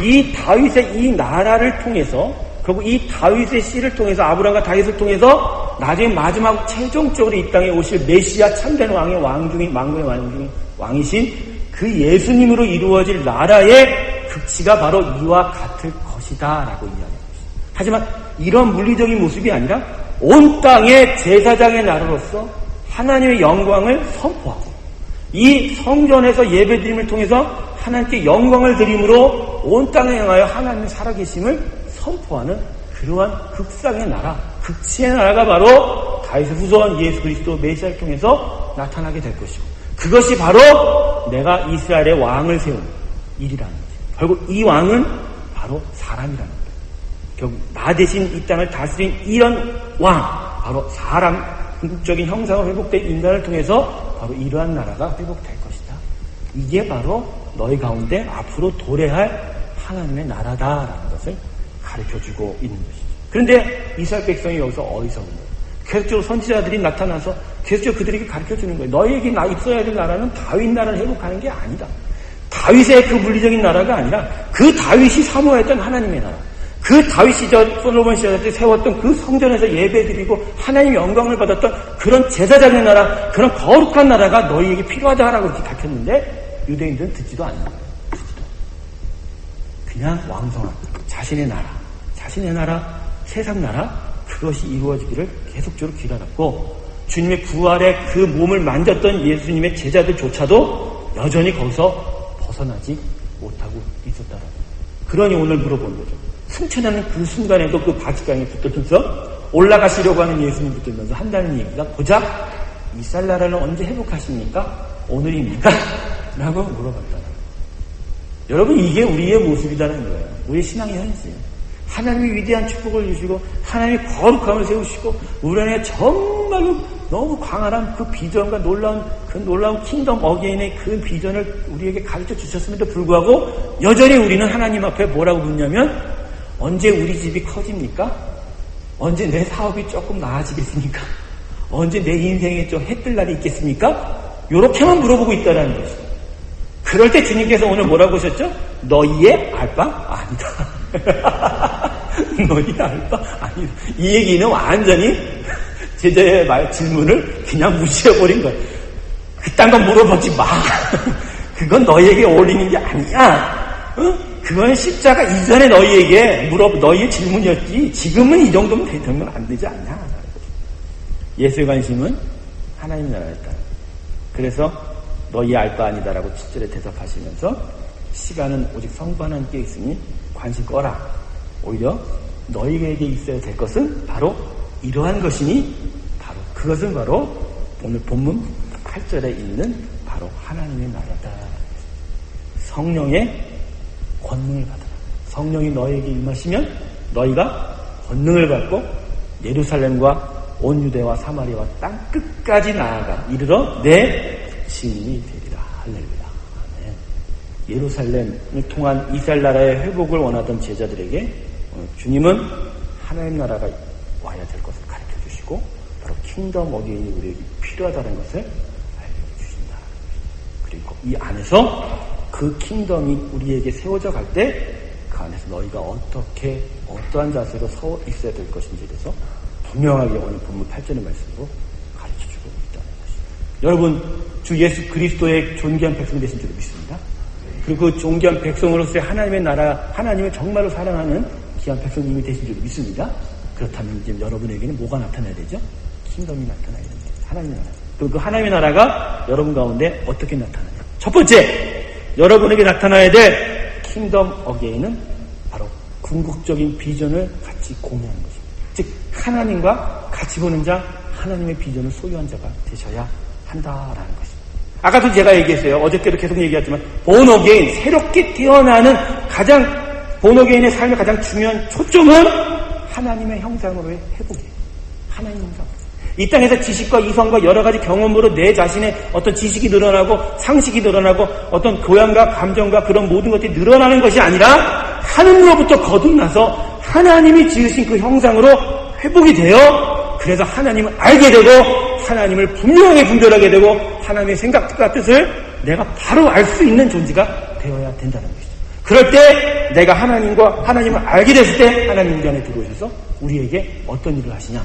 이 다윗의 이 나라를 통해서, 결국 이 다윗의 씨를 통해서, 아브라함과 다윗을 통해서 나중에 마지막 최종적으로 이 땅에 오실 메시아 참된 왕의 왕 중인, 만국의 왕 중인 왕이신 그 예수님으로 이루어질 나라의 극치가 바로 이와 같을 것이다 라고 이야기합니다. 하지만 이런 물리적인 모습이 아니라 온 땅의 제사장의 나라로서 하나님의 영광을 선포하고 이 성전에서 예배드림을 통해서 하나님께 영광을 드림으로 온 땅에 향하여 하나님의 살아계심을 선포하는 그러한 극상의 나라, 극치의 나라가 바로 다윗의 후손 예수 그리스도 메시아를 통해서 나타나게 될 것이고, 그것이 바로 내가 이스라엘의 왕을 세운 일이라는 거죠. 결국 이 왕은 바로 사람이라는 거예요. 결국 나 대신 이 땅을 다스린 이런 왕, 바로 사람, 궁극적인 형상으로 회복된 인간을 통해서 바로 이러한 나라가 회복될 것이다. 이게 바로 너희 가운데 앞으로 도래할 하나님의 나라다라는 것을 가르쳐주고 있는 것이죠. 그런데 이스라엘 백성이 여기서 어리석은 거예요. 계속적으로 선지자들이 나타나서 계속적으로 그들에게 가르쳐주는 거예요. 너희에게 있어야 될 나라는 다윗 나라를 회복하는 게 아니다. 다윗의 그 물리적인 나라가 아니라 그 다윗이 사모했던 하나님의 나라, 그 다윗 시절, 솔로몬 시절 때 세웠던 그 성전에서 예배드리고 하나님 영광을 받았던 그런 제사장의 나라, 그런 거룩한 나라가 너희에게 필요하다라고 이렇게 가르쳤는데 유대인들은 듣지도 않는 거예요. 듣지도. 그냥 왕성한 자신의 나라, 세상 나라, 그것이 이루어지기를 계속적으로 기다렸고, 주님의 부활의 그 몸을 만졌던 예수님의 제자들조차도 여전히 거기서 벗어나지 못하고 있었다라는 거예요. 그러니 오늘 물어보는 거죠. 승천하는 그 순간에도 그 바지강에 붙들면서 올라가시려고 하는 예수님 붙들면서 한다는 얘기가 고작 이스라엘 나라는 언제 회복하십니까? 오늘입니까? 라고 물어봤다는 거예요. 여러분, 이게 우리의 모습이라는 거예요. 우리의 신앙의 현실이에요. 하나님이 위대한 축복을 주시고 하나님이 거룩함을 세우시고 우리 안에 정말로 너무 광활한 그 비전과 놀라운 킹덤 어게인의 그 비전을 우리에게 가르쳐 주셨음에도 불구하고 여전히 우리는 하나님 앞에 뭐라고 묻냐면, 언제 우리 집이 커집니까? 언제 내 사업이 조금 나아지겠습니까? 언제 내 인생에 좀 해뜰 날이 있겠습니까? 요렇게만 물어보고 있다는 것이죠. 그럴 때 주님께서 오늘 뭐라고 하셨죠? 너희의 알 바 아니다. 너희의 알 바 아니다. 이 얘기는 완전히 제자의 질문을 그냥 무시해버린 거예요. 그딴 거 물어보지 마. 그건 너희에게 어울리는 게 아니야. 그건 십자가 이전에 너희의 질문이었지. 지금은 이 정도면 되면 안 되지 않냐. 예수의 관심은 하나님 나라였다. 그래서 너희 알 바 아니다라고 7절에 대답하시면서 시간은 오직 성부 하나님께 있으니 관심 꺼라. 오히려 너희에게 있어야 될 것은 바로 이러한 것이니 바로 그것은 바로 오늘 본문 8절에 있는 바로 하나님의 나라다. 성령의 권능을 받아라. 성령이 너희에게 임하시면 너희가 권능을 받고 예루살렘과 온 유대와 사마리아와 땅 끝까지 나아가 이르러 내 증인이 되리라. 할렐루야. 아멘. 예루살렘을 통한 이스라엘 나라의 회복을 원하던 제자들에게 주님은 하나님 나라가 와야 될 것을 가르쳐 주시고 바로 킹덤 어게인이 우리에게 필요하다는 것을 알려주신다. 그리고 이 안에서 그 킹덤이 우리에게 세워져 갈 때 그 안에서 너희가 어떻게 어떠한 자세로 서 있어야 될 것인지에 대해서 분명하게 오늘 본문 8절의 말씀으로 가르쳐주고 있다는 것입니다. 여러분, 주 예수 그리스도의 존귀한 백성 되신 줄 믿습니다. 그리고 그 존귀한 백성으로서의 하나님의 나라, 하나님을 정말로 사랑하는 귀한 백성님이 되신 줄 믿습니다. 그렇다면 이제 여러분에게는 뭐가 나타나야 되죠? 킹덤이 나타나야 됩니다. 하나님의 나라. 그리고 그 하나님의 나라가 여러분 가운데 어떻게 나타나냐? 첫 번째, 여러분에게 나타나야 될 킹덤 어게인은 바로 궁극적인 비전을 같이 공유하는 것입니다. 즉 하나님과 같이 보는 자, 하나님의 비전을 소유한 자가 되셔야 한다라는 것입니다. 아까도 제가 얘기했어요. 어저께도 계속 얘기했지만 본 어게인, 새롭게 태어나는 가장 본 어게인의 삶의 가장 중요한 초점은 하나님의 형상으로의 회복이에요. 하나님의 형상. 이 땅에서 지식과 이성과 여러 가지 경험으로 내 자신의 어떤 지식이 늘어나고 상식이 늘어나고 어떤 교양과 감정과 그런 모든 것들이 늘어나는 것이 아니라 하늘로부터 거듭나서 하나님이 지으신 그 형상으로 회복이 되어 그래서 하나님을 알게 되고 하나님을 분명하게 분별하게 되고 하나님의 생각과 뜻을 내가 바로 알 수 있는 존재가 되어야 된다는 것이죠. 그럴 때 내가 하나님과 하나님을 알게 됐을 때 하나님 안에 들어오셔서 우리에게 어떤 일을 하시냐?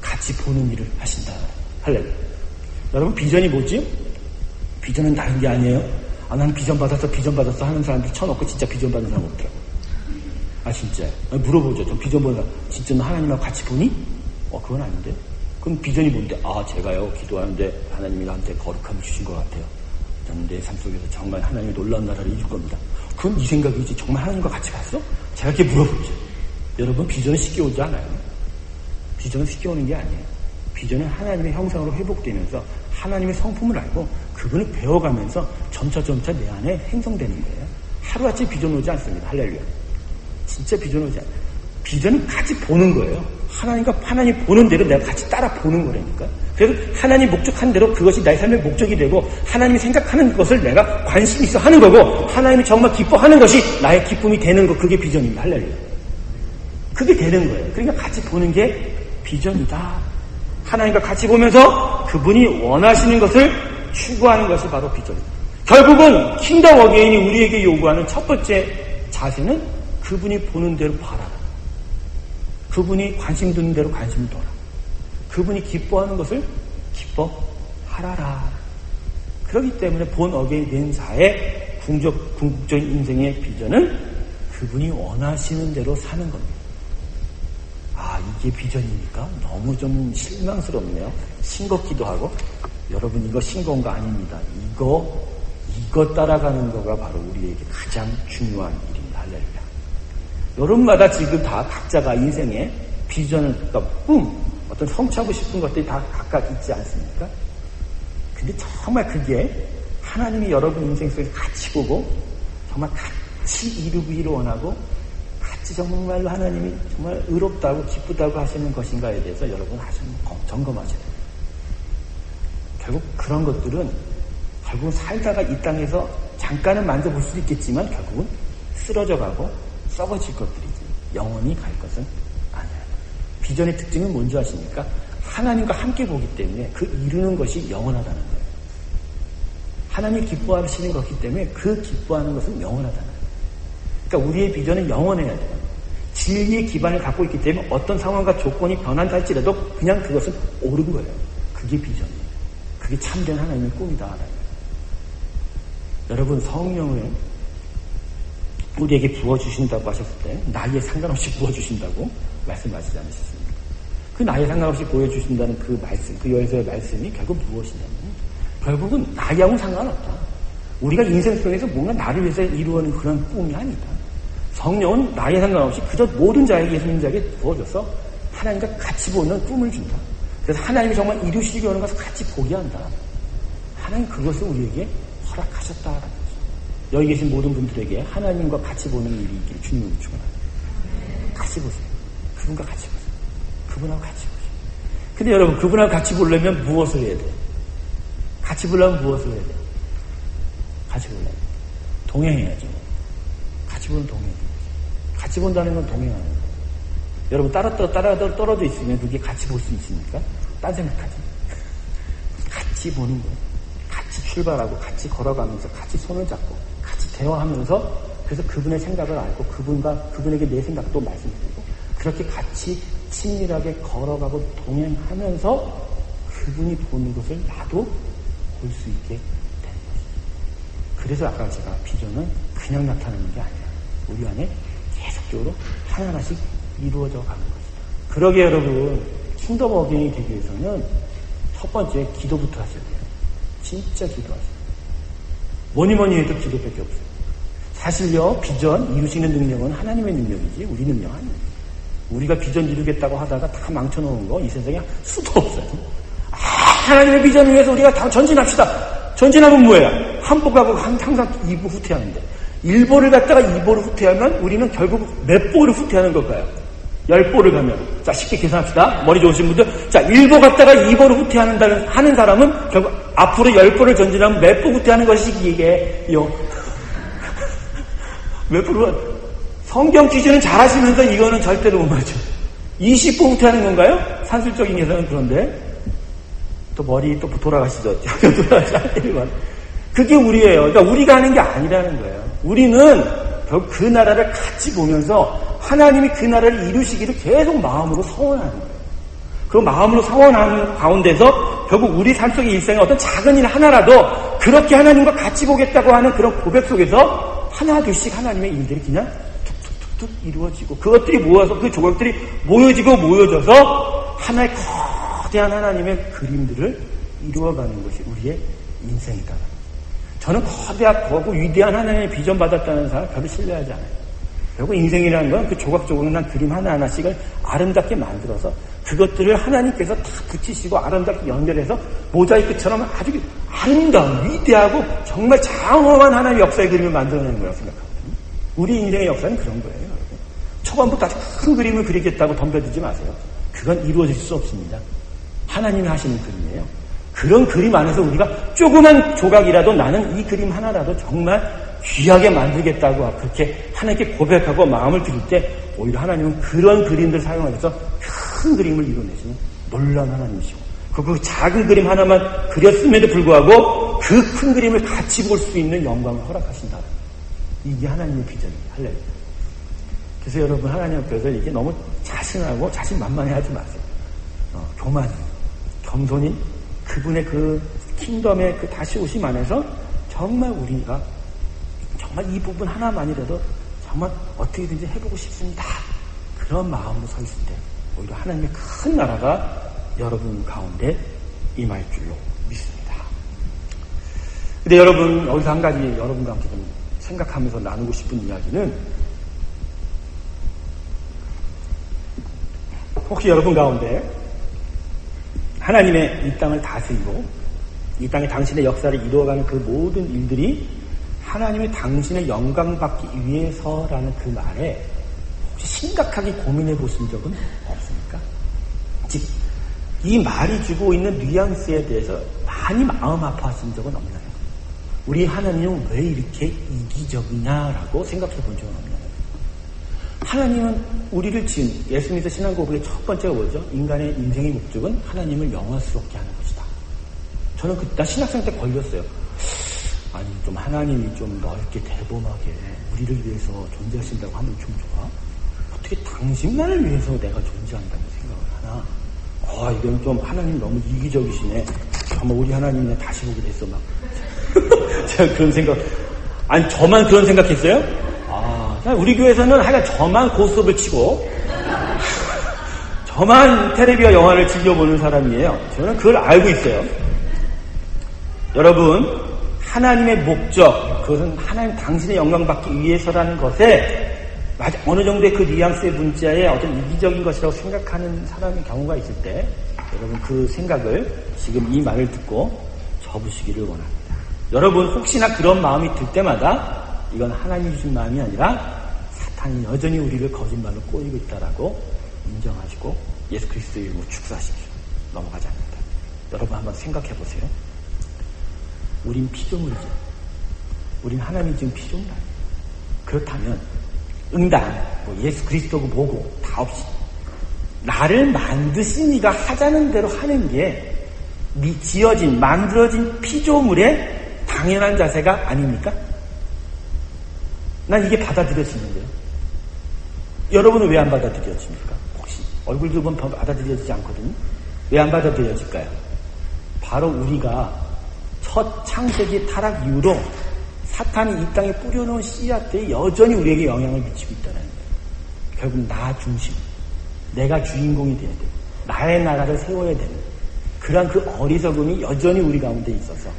같이 보는 일을 하신다. 할렐루야. 여러분 비전이 뭐지? 비전은 다른 게 아니에요. 나는 비전 받았어 하는 사람들 쳐놓고 진짜 비전 받는 사람 없더라고. 진짜요? 물어보죠. 좀 비전 보는 사람. 진짜 너 하나님하고 같이 보니? 그건 아닌데. 그럼 비전이 뭔데? 제가요 기도하는데 하나님이 나한테 거룩함을 주신 것 같아요. 저는 내 삶 속에서 정말 하나님의 놀라운 나라를 이룰 겁니다. 그건 네 생각이지. 정말 하나님과 같이 갔어? 제가 이렇게 물어보죠. 여러분 비전은 쉽게 오지 않아요. 비전은 쉽게 오는 게 아니에요. 비전은 하나님의 형상으로 회복되면서 하나님의 성품을 알고 그분을 배워가면서 점차 내 안에 행성되는 거예요. 하루아침에 비전 오지 않습니다. 할렐루야. 진짜 비전 오지 않아요. 비전은 같이 보는 거예요. 하나님과 하나님 보는 대로 내가 같이 따라 보는 거라니까. 그래서 하나님 목적한 대로 그것이 나의 삶의 목적이 되고 하나님이 생각하는 것을 내가 관심 있어 하는 거고 하나님이 정말 기뻐하는 것이 나의 기쁨이 되는 거, 그게 비전입니다. 할렐루야. 그게 되는 거예요. 그러니까 같이 보는 게 비전이다. 하나님과 같이 보면서 그분이 원하시는 것을 추구하는 것이 바로 비전입니다. 결국은 킹덤 어게인이 우리에게 요구하는 첫 번째 자세는 그분이 보는 대로 봐라. 그분이 관심 두는 대로 관심을 둬라. 그분이 기뻐하는 것을 기뻐하라라. 그렇기 때문에 본 어게인 된 자의 궁극적인 인생의 비전은 그분이 원하시는 대로 사는 겁니다. 이게 비전이니까 너무 좀 실망스럽네요. 싱겁기도 하고. 여러분 이거 싱거운 거 아닙니다. 이거 따라가는 거가 바로 우리에게 가장 중요한 일입니다. 할렐루야. 여러분마다 지금 다 각자가 인생에 비전을, 그러니까 어떤 성취하고 싶은 것들이 다 각각 있지 않습니까? 근데 정말 그게 하나님이 여러분 인생 속에 같이 보고 정말 같이 이루기를 원하고 정말로 하나님이 정말 의롭다고 기쁘다고 하시는 것인가에 대해서 여러분 점검하셔야 돼요. 결국 그런 것들은 결국은 살다가 이 땅에서 잠깐은 만져볼 수도 있겠지만 결국은 쓰러져가고 썩어질 것들이지 영원히 갈 것은 아니에요. 비전의 특징은 뭔지 아십니까? 하나님과 함께 보기 때문에 그 이루는 것이 영원하다는 거예요. 하나님이 기뻐하시는 것이기 때문에 그 기뻐하는 것은 영원하다는 거예요. 그러니까 우리의 비전은 영원해야 돼요. 진리의 기반을 갖고 있기 때문에 어떤 상황과 조건이 변한다 할지라도 그냥 그것은 옳은 거예요. 그게 비전이에요. 그게 참된 하나님의 꿈이다. 여러분 성령을 우리에게 부어주신다고 하셨을 때 나이에 상관없이 부어주신다고 말씀하시지 않으셨습니까? 그 나이에 상관없이 부어주신다는 그 말씀, 그 여기서의 말씀이 결국 무엇이냐면 결국은 나하고는 상관없다. 우리가 인생 속에서 뭔가 나를 위해서 이루어낸 그런 꿈이 아니다. 성령은 나에 상관없이 그저 모든 자에게, 예수님 자에게 부어져서 하나님과 같이 보는 꿈을 준다. 그래서 하나님이 정말 이루시기 원하는 것을 같이 보게 한다. 하나님 그것을 우리에게 허락하셨다라는 거죠. 여기 계신 모든 분들에게 하나님과 같이 보는 일이 있기를 주님을 축원합니다. 같이 보세요. 그분과 같이 보세요. 그분하고 같이 보세요. 근데 여러분, 그분하고 같이 보려면 무엇을 해야 돼요? 같이 보려면 무엇을 해야 돼요? 같이 보려면 동행해야죠. 같이 보면 동행해야죠. 같이 본다는 건 동행하는 거예요. 여러분, 떨어져 있으면 그게 같이 볼 수 있습니까? 딴 생각하지. 같이 보는 거예요. 같이 출발하고, 같이 걸어가면서, 같이 손을 잡고, 같이 대화하면서, 그래서 그분의 생각을 알고, 그분에게 내 생각도 말씀드리고, 그렇게 같이 친밀하게 걸어가고 동행하면서 그분이 보는 것을 나도 볼 수 있게 되는 것이죠. 그래서 아까 제가 비전은 그냥 나타나는 게 아니라 우리 안에 계속적으로 하나하나씩 이루어져 가는 것이다. 그러게 여러분, 킹덤 어게인이 되기 위해서는 첫 번째 기도부터 하셔야 돼요. 진짜 기도하셔야 돼요. 뭐니 해도 기도밖에 없어요. 사실요, 비전 이루시는 능력은 하나님의 능력이지 우리 능력 아니에요. 우리가 비전 이루겠다고 하다가 다 망쳐놓은 거 이 세상에 수도 없어요. 하나님의 비전을 위해서 우리가 다 전진합시다. 전진하면 뭐예요? 한보가고 항상 2보 후퇴하는데 1보를 갖다가 2보를 후퇴하면 우리는 결국 몇 보를 후퇴하는 걸까요? 10보를 가면. 자, 쉽게 계산합시다. 머리 좋으신 분들. 자, 1보 갔다가 2보를 후퇴하는 사람은 결국 앞으로 10보를 전진하면 몇 보 후퇴하는 것이 이게요. 몇 프로? 성경 기준은 잘 하시면서 이거는 절대로 못 맞죠. 20보 후퇴하는 건가요? 산술적인 계산은 그런데. 또 머리 또 돌아가시죠. 돌아가시죠. 그게 우리예요. 그러니까 우리가 하는 게 아니라는 거예요. 우리는 결국 그 나라를 같이 보면서 하나님이 그 나라를 이루시기를 계속 마음으로 서원하는 거예요. 그 마음으로 서원하는 가운데서 결국 우리 삶 속의 일생의 어떤 작은 일 하나라도 그렇게 하나님과 같이 보겠다고 하는 그런 고백 속에서 하나 둘씩 하나님의 일들이 그냥 툭툭툭툭 이루어지고 그것들이 모여서 그 조각들이 모여져서 하나의 거대한 하나님의 그림들을 이루어가는 것이 우리의 인생이다. 저는 거대하고 위대한 하나님의 비전 받았다는 사람 별로 신뢰하지 않아요. 결국 인생이라는 건 그 조각조각난 그림 하나하나씩을 아름답게 만들어서 그것들을 하나님께서 다 붙이시고 아름답게 연결해서 모자이크처럼 아주 아름다운 위대하고 정말 장엄한 하나님의 역사의 그림을 만들어내는 거라고 생각하거든요. 우리 인생의 역사는 그런 거예요. 초반부터 아주 큰 그림을 그리겠다고 덤벼들지 마세요. 그건 이루어질 수 없습니다. 하나님이 하시는 그림이에요. 그런 그림 안에서 우리가 조그만 조각이라도 나는 이 그림 하나라도 정말 귀하게 만들겠다고 그렇게 하나님께 고백하고 마음을 드릴 때 오히려 하나님은 그런 그림들을 사용하셔서 큰 그림을 이뤄내시는 놀라운 하나님이시고 그 작은 그림 하나만 그렸음에도 불구하고 그 큰 그림을 같이 볼 수 있는 영광을 허락하신다. 이게 하나님의 비전입니다. 할렐루야. 그래서 여러분 하나님 앞에서 이게 너무 자신하고 자신만만해하지 마세요. 교만, 겸손인 그분의 그 킹덤의 그 다시 오심 안에서 정말 우리가 정말 이 부분 하나만이라도 정말 어떻게든지 해보고 싶습니다. 그런 마음으로 서 있을 때 오히려 하나님의 큰 나라가 여러분 가운데 임할 줄로 믿습니다. 근데 여러분 여기서 한 가지 여러분과 함께 좀 생각하면서 나누고 싶은 이야기는 혹시 여러분 가운데 하나님의 이 땅을 다스리고 이 땅에 당신의 역사를 이루어가는 그 모든 일들이 하나님의 당신의 영광 받기 위해서라는 그 말에 혹시 심각하게 고민해 보신 적은 없습니까? 즉, 이 말이 주고 있는 뉘앙스에 대해서 많이 마음 아파하신 적은 없나요? 우리 하나님은 왜 이렇게 이기적이냐라고 생각해 본 적은 없나요? 하나님은 우리를 지은 예수님께서 신앙 고백의 첫 번째가 뭐죠? 인간의 인생의 목적은 하나님을 영화스럽게 하는 것이다. 저는 그때 신학생 때 걸렸어요. 아니 좀 하나님이 좀 넓게 대범하게 우리를 위해서 존재하신다고 하면 좀 좋아? 어떻게 당신만을 위해서 내가 존재한다는 생각을 하나? 이건 좀 하나님 너무 이기적이시네. 정말 우리 하나님이나 다시 보게 됐어 막. 제가 그런 생각. 아니 저만 그런 생각했어요? 우리 교회에서는 하여간 저만 고스톱을 치고 저만 테레비와 영화를 즐겨보는 사람이에요. 저는 그걸 알고 있어요. 여러분, 하나님의 목적, 그것은 하나님 당신의 영광 받기 위해서라는 것에 어느 정도의 그 뉘앙스의 문자에 어떤 이기적인 것이라고 생각하는 사람의 경우가 있을 때 여러분 그 생각을 지금 이 말을 듣고 접으시기를 원합니다. 여러분 혹시나 그런 마음이 들 때마다 이건 하나님이 주신 마음이 아니라 사탄이 여전히 우리를 거짓말로 꼬이고 있다라고 인정하시고 예수 그리스도의 이름으로 축사하십시오. 넘어가지 않는다. 여러분 한번 생각해 보세요. 우린 피조물이죠. 우린 하나님이 지금 피조물 아니에요. 그렇다면 응당, 예수 그리스도고 뭐고 다 없이 나를 만드신 이가 하자는 대로 하는 게 지어진, 만들어진 피조물의 당연한 자세가 아닙니까? 난 이게 받아들여지는데요. 여러분은 왜 안 받아들여집니까? 혹시 얼굴도 보면 받아들여지지 않거든요. 왜 안 받아들여질까요? 바로 우리가 첫 창세기 타락 이후로 사탄이 이 땅에 뿌려놓은 씨앗들이 여전히 우리에게 영향을 미치고 있다는 거예요. 결국 나 중심, 내가 주인공이 돼야 되고 나의 나라를 세워야 되는 그러한 그 어리석음이 여전히 우리 가운데 있어서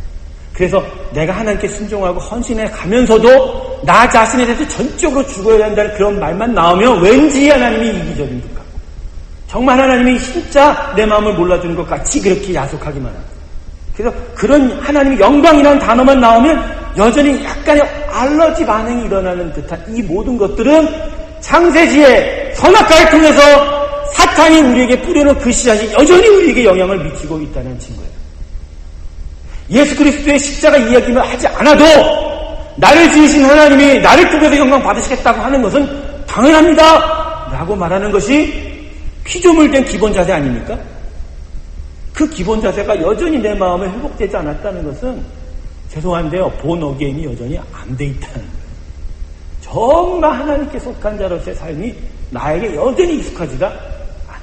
그래서 내가 하나님께 순종하고 헌신해 가면서도 나 자신에 대해서 전적으로 죽어야 한다는 그런 말만 나오면 왠지 하나님이 이기적인 것 같고 정말 하나님이 진짜 내 마음을 몰라주는 것 같이 그렇게 야속하기만 하고 그래서 그런 하나님의 영광이라는 단어만 나오면 여전히 약간의 알러지 반응이 일어나는 듯한 이 모든 것들은 창세기의 선악과를 통해서 사탄이 우리에게 뿌려놓은 그 씨앗이 여전히 우리에게 영향을 미치고 있다는 증거예요. 예수 그리스도의 십자가 이야기만 하지 않아도 나를 지으신 하나님이 나를 통해서 영광 받으시겠다고 하는 것은 당연합니다 라고 말하는 것이 피조물된 기본 자세 아닙니까? 그 기본 자세가 여전히 내 마음에 회복되지 않았다는 것은 죄송한데요. 본 어게인이 여전히 안 돼 있다는 거예요. 정말 하나님께 속한 자로서의 삶이 나에게 여전히 익숙하지가 않아요.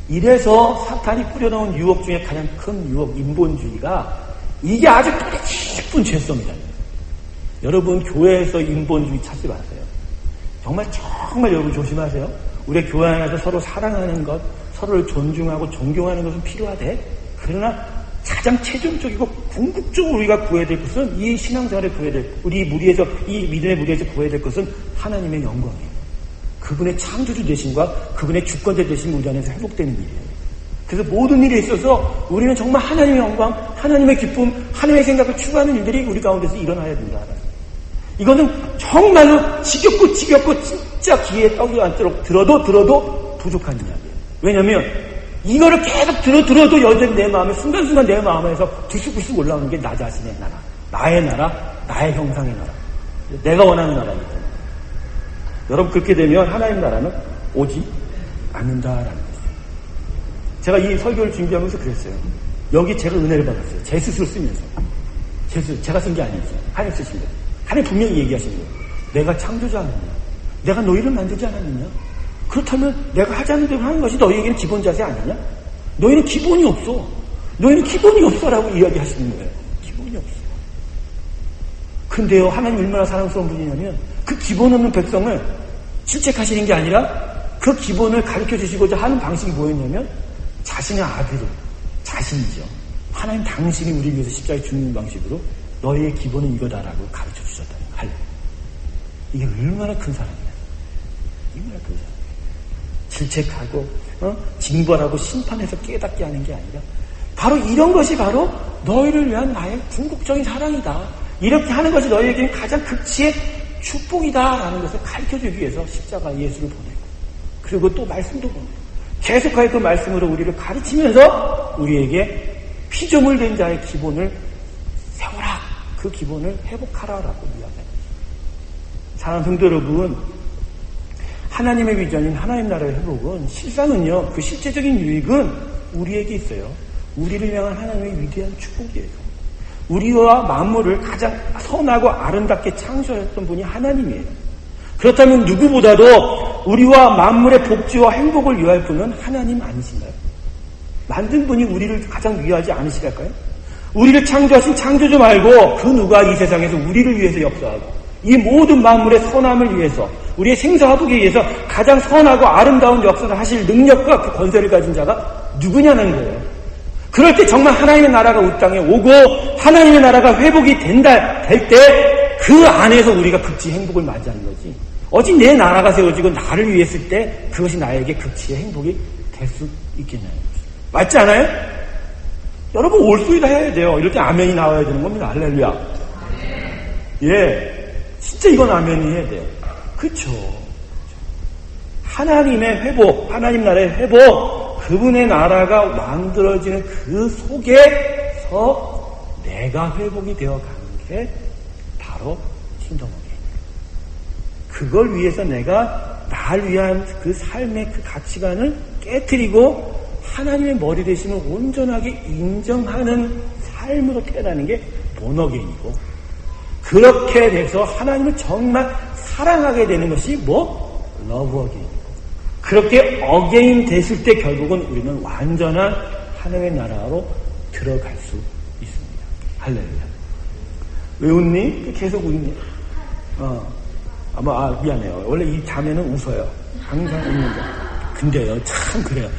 이래서 사탄이 뿌려놓은 유혹 중에 가장 큰 유혹, 인본주의가 이게 아주 깊은 죄성이다. 여러분 교회에서 인본주의 찾지 마세요. 정말 여러분 조심하세요. 우리 교회 안에서 서로 사랑하는 것, 서로를 존중하고 존경하는 것은 필요하대. 그러나 가장 최종적이고 궁극적으로 우리가 구해야 될 것은 이 신앙생활에 구해야 될 우리 무리에서 이 믿음의 무리에서 구해야 될 것은 하나님의 영광이에요. 그분의 창조주 되심과 그분의 주권자 되심이 우리 안에서 회복되는 일이에요. 그래서 모든 일에 있어서 우리는 정말 하나님의 영광, 하나님의 기쁨, 하나님의 생각을 추구하는 일들이 우리 가운데서 일어나야 된다. 이거는 정말로 지겹고 진짜 귀에 떡이 앉도록 들어도 부족한 이야기예요. 왜냐하면 이거를 계속 들어도 여전히 내 마음에 순간순간 내 마음에서 들쑥들쑥 올라오는 게 나 자신의 나라, 나의 나라, 나의 형상의 나라, 내가 원하는 나라이기 때문에 여러분 그렇게 되면 하나님 나라는 오지 않는다라는 거예요. 제가 이 설교를 준비하면서 그랬어요. 여기 제가 은혜를 받았어요. 제 스스로 쓰면서 제가 쓴 게 아니죠. 하나님 쓰신 거예요. 하나님 분명히 얘기하신 거예요. 내가 창조자 아니냐? 내가 너희를 만들지 않았느냐? 그렇다면 내가 하자는 대로 하는 것이 너희에게는 기본 자세 아니냐? 너희는 기본이 없어. 너희는 기본이 없어라고 이야기하시는 거예요. 기본이 없어. 근데요, 하나님 얼마나 사랑스러운 분이냐면 그 기본 없는 백성을 질책하시는 게 아니라 그 기본을 가르쳐 주시고자 하는 방식이 뭐였냐면 자신의 아들을, 자신이죠. 하나님 당신이 우리를 위해서 십자가에 죽는 방식으로 너희의 기본은 이거다라고 가르쳐 주셨다는 거예요. 이게 얼마나 큰 사랑이야. 얼마나 큰 사랑. 질책하고 징벌하고 심판해서 깨닫게 하는 게 아니라 바로 이런 것이 바로 너희를 위한 나의 궁극적인 사랑이다. 이렇게 하는 것이 너희에게는 가장 극치의 축복이다라는 것을 가르쳐주기 위해서 십자가 예수를 보내고 그리고 또 말씀도 보내고 계속하여 그 말씀으로 우리를 가르치면서 우리에게 피조물 된 자의 기본을 세워라. 그 기본을 회복하라라고 이야기합니다. 사랑하는 성도 여러분, 하나님의 비전인 하나님 나라의 회복은 실상은요, 그 실제적인 유익은 우리에게 있어요. 우리를 향한 하나님의 위대한 축복이에요. 우리와 만물을 가장 선하고 아름답게 창조하셨던 분이 하나님이에요. 그렇다면 누구보다도 우리와 만물의 복지와 행복을 위할 분은 하나님 아니신가요? 만든 분이 우리를 가장 위하지 않으시랄까요? 우리를 창조하신 창조주 말고 그 누가 이 세상에서 우리를 위해서 역사하고 이 모든 만물의 선함을 위해서 우리의 생사화복에 의해서 가장 선하고 아름다운 역사를 하실 능력과 그 권세를 가진 자가 누구냐는 거예요. 그럴 때 정말 하나님의 나라가 이 땅에 오고 하나님의 나라가 회복이 될 때 그 안에서 우리가 극지의 행복을 맞이하는 거지. 어찌 내 나라가 세워지고 나를 위해 했을 때 그것이 나에게 극지의 행복이 될 수 있겠냐는 거지. 맞지 않아요? 여러분 올소리다 해야 돼요. 이럴 때 아멘이 나와야 되는 겁니다. 할렐루야. 예, 진짜 이건 아멘이 해야 돼요. 그렇죠. 하나님의 회복, 하나님 나라의 회복, 그분의 나라가 만들어지는 그 속에서 내가 회복이 되어가는 게 바로 킹덤 오브 헤븐. 그걸 위해서 내가 나를 위한 그 삶의 그 가치관을 깨트리고 하나님의 머리 되심을 온전하게 인정하는 삶으로 태어나는 게 본어게인이고, 그렇게 돼서 하나님을 정말 사랑하게 되는 것이 뭐? 러브 어게인이고, 그렇게 어게인 됐을 때 결국은 우리는 완전한 하나님의 나라로 들어갈 수 있습니다. 할렐루야. 왜 웃니? 계속 웃니? 미안해요. 원래 이 자매는 웃어요. 항상 웃는 자. 근데요, 참 그래요.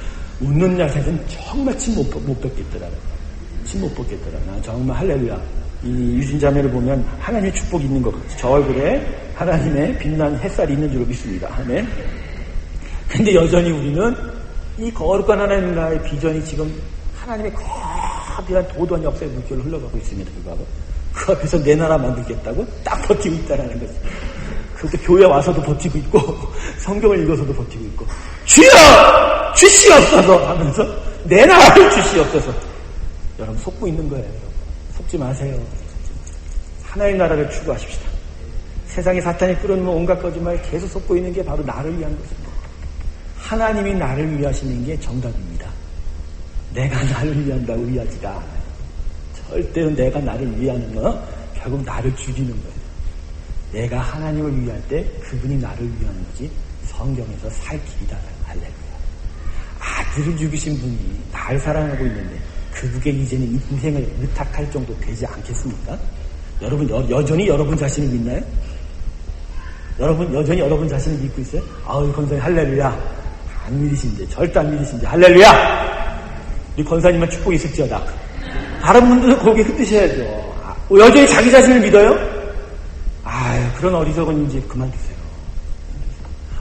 웃는 자세는 정말 침 못 뱉겠더라. 침 못 뱉겠더라. 나 정말 할렐루야. 이 유진 자매를 보면 하나님의 축복이 있는 것 같아요. 저 얼굴에 하나님의 빛난 햇살이 있는 줄로 믿습니다. 아멘. 근데 여전히 우리는 이 거룩한 하나님 나라의 비전이 지금 하나님의 거대한 도도한 역사의 물결로 흘러가고 있습니다. 그 앞에서 내 나라 만들겠다고 딱 버티고 있다라는 거지. 그것도 교회 와서도 버티고 있고 성경을 읽어서도 버티고 있고, 주여! 주시옵소서 하면서 내 나라를 주시옵소서. 여러분 속고 있는 거예요. 여러분. 속지 마세요. 하나의 나라를 추구하십시다. 세상에 사탄이 끌어놓는 온갖 거짓말에 계속 속고 있는 게 바로 나를 위한 것입니다. 하나님이 나를 위하시는 게 정답입니다. 내가 나를 위한다고 위하지가 않아요. 절대로 내가 나를 위하는 건 결국 나를 죽이는 거예요. 내가 하나님을 위할 때 그분이 나를 위하는 거지 성경에서 살 길이다. 할렐루야. 아들을 죽이신 분이 나를 사랑하고 있는데 그분에게 이제는 인생을 의탁할 정도 되지 않겠습니까? 여러분 여전히 여러분 자신을 믿나요? 여러분 여전히 여러분 자신을 믿고 있어요? 아우 권사님 할렐루야. 안 믿으신데, 절대 안 믿으신데 할렐루야. 우리 권사님만 축복이 있을지어다. 다른 분들은 고개 흔드셔야죠. 여전히 자기 자신을 믿어요? 그런 어리석은 이제 그만두세요.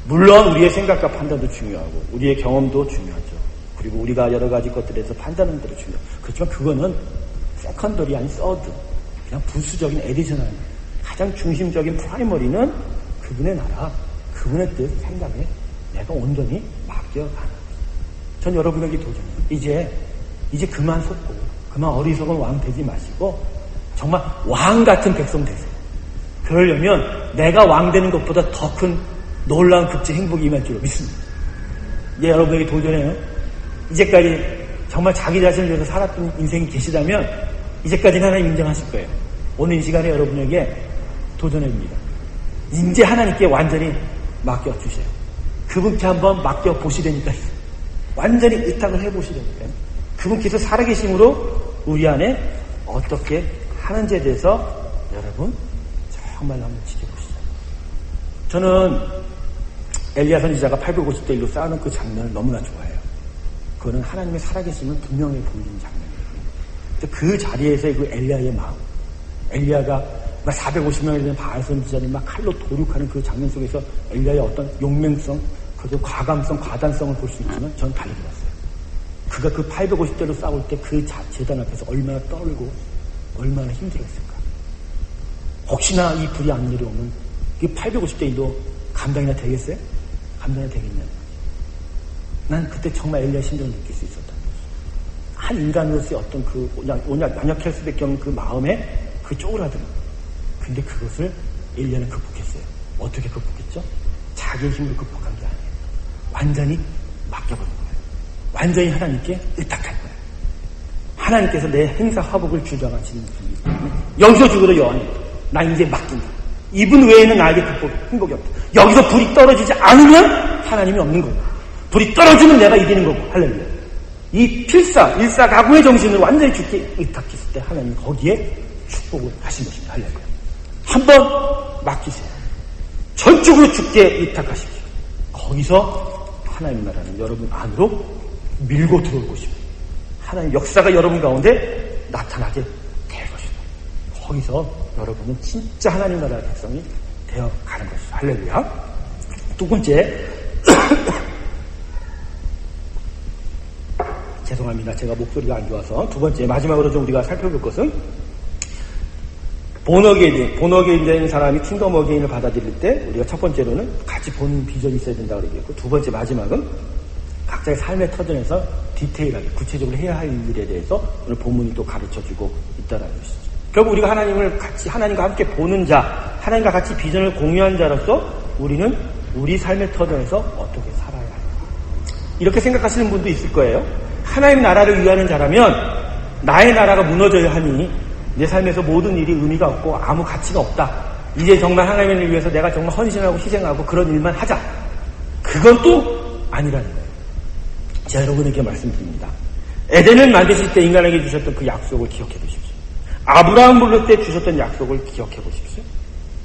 물론 우리의 생각과 판단도 중요하고 우리의 경험도 중요하죠. 그리고 우리가 여러 가지 것들에서 판단하는 것도 중요해요. 그렇지만 그거는 세컨더리 아닌 서드, 그냥 부수적인 에디셔널, 가장 중심적인 프라이머리는 그분의 나라, 그분의 뜻, 생각에 내가 온전히 맡겨가는. 전 여러분에게 도전해요. 이제 그만 속고 그만 어리석은 왕 되지 마시고 정말 왕 같은 백성 되세요. 그러려면 내가 왕 되는 것보다 더 큰 놀라운 극지 행복이 임할 줄로 믿습니다. 이제 여러분에게 도전해요. 이제까지 정말 자기 자신을 위해서 살았던 인생이 계시다면 이제까지는 하나님 인정하실 거예요. 오늘 이 시간에 여러분에게 도전해줍니다. 이제 하나님께 완전히 맡겨주세요. 그분께 한번 맡겨보시라니까요. 완전히 의탁을 해보시라니까요. 그분께서 살아계심으로 우리 안에 어떻게 하는지에 대해서 여러분 정말로 한번 지켜보시죠. 저는 엘리야 선지자가 850대 1로 쌓아놓은 그 장면을 너무나 좋아해요. 그거는 하나님의 살아계심을 분명히 보이는 장면이에요. 그 자리에서의 그 엘리야의 마음, 엘리야가 450명에 되는 바알 선지자를 막 칼로 도륙하는 그 장면 속에서 엘리야의 어떤 용맹성, 그 과감성, 과단성을 볼 수 있지만 전 달리 봤어요. 그가 그 850대로 싸울 때 그 재단 앞에서 얼마나 떨고 얼마나 힘들었을까. 혹시나 이 불이 안 내려오면 이 850대 1도 감당이나 되겠어요? 감당이 되겠냐는 거지. 난 그때 정말 엘리야의 심정을 느낄 수 있었단 거지. 한 인간으로서의 어떤 그 연약할 수밖에 없는 그 마음에 그 쪼그라든. 근데 그것을 엘리야는 극복했어요. 어떻게 극복했죠? 자기의 힘으로 극복한 게 아니에요. 완전히 맡겨버린 거예요. 완전히 하나님께 의탁할 거예요. 하나님께서 내 행사 화복을 주장하시는 분이기 때문에 여기서 죽어도 여호와님, 나 이제 맡긴다. 이분 외에는 나에게 행복이 없다. 여기서 불이 떨어지지 않으면 하나님이 없는 거고, 불이 떨어지면 내가 이기는 거고. 할렐루야. 이 일사가구의 정신을 완전히 주께 의탁했을 때 하나님 거기에 축복을 하신 것입니다. 할렐루야. 한번 맡기세요. 전적으로 주께 의탁하십시오. 거기서 하나님 나라는 여러분 안으로 밀고 들어올 것입니다. 하나님 역사가 여러분 가운데 나타나게 될 것이다. 거기서 여러분은 진짜 하나님 나라의 백성이 되어가는 것이다. 할렐루야. 두 번째, 죄송합니다. 제가 목소리가 안 좋아서. 두 번째, 마지막으로 좀 우리가 살펴볼 것은 본어게인 된 사람이 킹덤 어게인을 받아들일 때 우리가 첫 번째로는 같이 본 비전이 있어야 된다고 얘기했고, 두 번째 마지막은 각자의 삶의 터전에서 디테일하게 구체적으로 해야 할 일들에 대해서 오늘 본문이 또 가르쳐주고 있다는 것이죠. 결국 우리가 하나님과 함께 보는 자, 하나님과 같이 비전을 공유한 자로서 우리는 우리 삶의 터전에서 어떻게 살아야 할까? 이렇게 생각하시는 분도 있을 거예요. 하나님 나라를 위하는 자라면 나의 나라가 무너져야 하니 내 삶에서 모든 일이 의미가 없고 아무 가치가 없다. 이제 정말 하나님을 위해서 내가 정말 헌신하고 희생하고 그런 일만 하자. 그건 또 아니라는 거예요. 제가 여러분에게 말씀드립니다. 에덴을 만드실 때 인간에게 주셨던 그 약속을 기억해 보십시오. 아브라함 부를 때 주셨던 약속을 기억해 보십시오.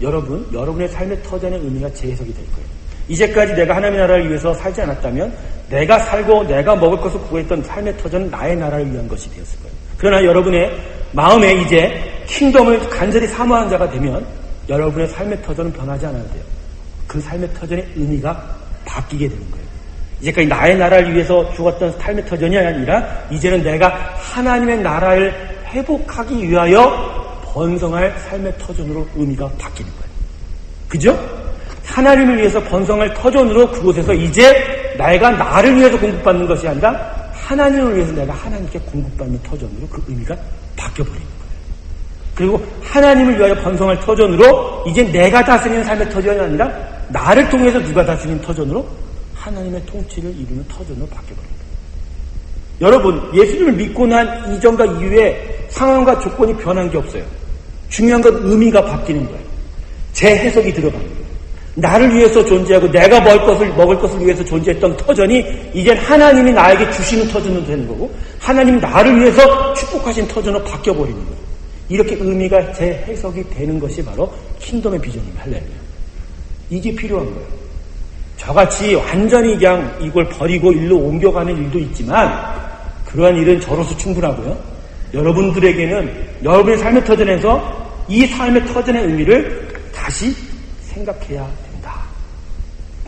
여러분의 삶의 터전의 의미가 재해석이 될 거예요. 이제까지 내가 하나님의 나라를 위해서 살지 않았다면 내가 살고 내가 먹을 것을 구했던 삶의 터전은 나의 나라를 위한 것이 되었을 거예요. 그러나 여러분의 마음에 이제 킹덤을 간절히 사모하는 자가 되면 여러분의 삶의 터전은 변하지 않아도 돼요. 그 삶의 터전의 의미가 바뀌게 되는 거예요. 이제까지 나의 나라를 위해서 죽었던 삶의 터전이 아니라 이제는 내가 하나님의 나라를 회복하기 위하여 번성할 삶의 터전으로 의미가 바뀌는 거예요. 그죠? 하나님을 위해서 번성할 터전으로 그곳에서 이제 내가 나를 위해서 공급받는 것이 아니라 하나님을 위해서 내가 하나님께 공급받는 터전으로 그 의미가 바뀌어버리는 거예요. 그리고 하나님을 위하여 번성할 터전으로 이제 내가 다스리는 삶의 터전이 아니라 나를 통해서 누가 다스리는 터전으로 하나님의 통치를 이루는 터전으로 바뀌어버린 거예요. 여러분, 예수님을 믿고 난 이전과 이후에 상황과 조건이 변한 게 없어요. 중요한 건 의미가 바뀌는 거예요. 재해석이 들어가는 거예요. 나를 위해서 존재하고 내가 먹을 것을 위해서 존재했던 터전이 이젠 하나님이 나에게 주시는 터전으로 되는 거고 하나님이 나를 위해서 축복하신 터전으로 바뀌어버리는 거예요. 이렇게 의미가 재해석이 되는 것이 바로 킹덤의 비전입니다. 할렐루야. 이게 필요한 거예요. 저같이 완전히 그냥 이걸 버리고 일로 옮겨가는 일도 있지만 그러한 일은 저로서 충분하고요. 여러분들에게는 여러분의 삶의 터전에서 이 삶의 터전의 의미를 다시 생각해야 된다.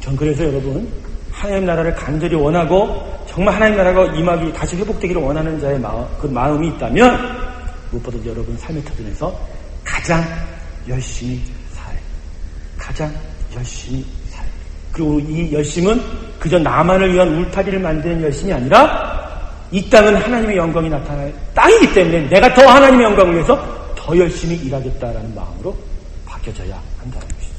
전 그래서 여러분 하나님 나라를 간절히 원하고 정말 하나님 나라가 임하기 다시 회복되기를 원하는 자의 그 마음이 있다면 무엇보다도 여러분 삶의 터전에서 가장 열심히 가장 열심히 그리고 이 열심은 그저 나만을 위한 울타리를 만드는 열심이 아니라 이 땅은 하나님의 영광이 나타날 땅이기 때문에 내가 더 하나님의 영광을 위해서 더 열심히 일하겠다라는 마음으로 바뀌어져야 한다는 것이죠.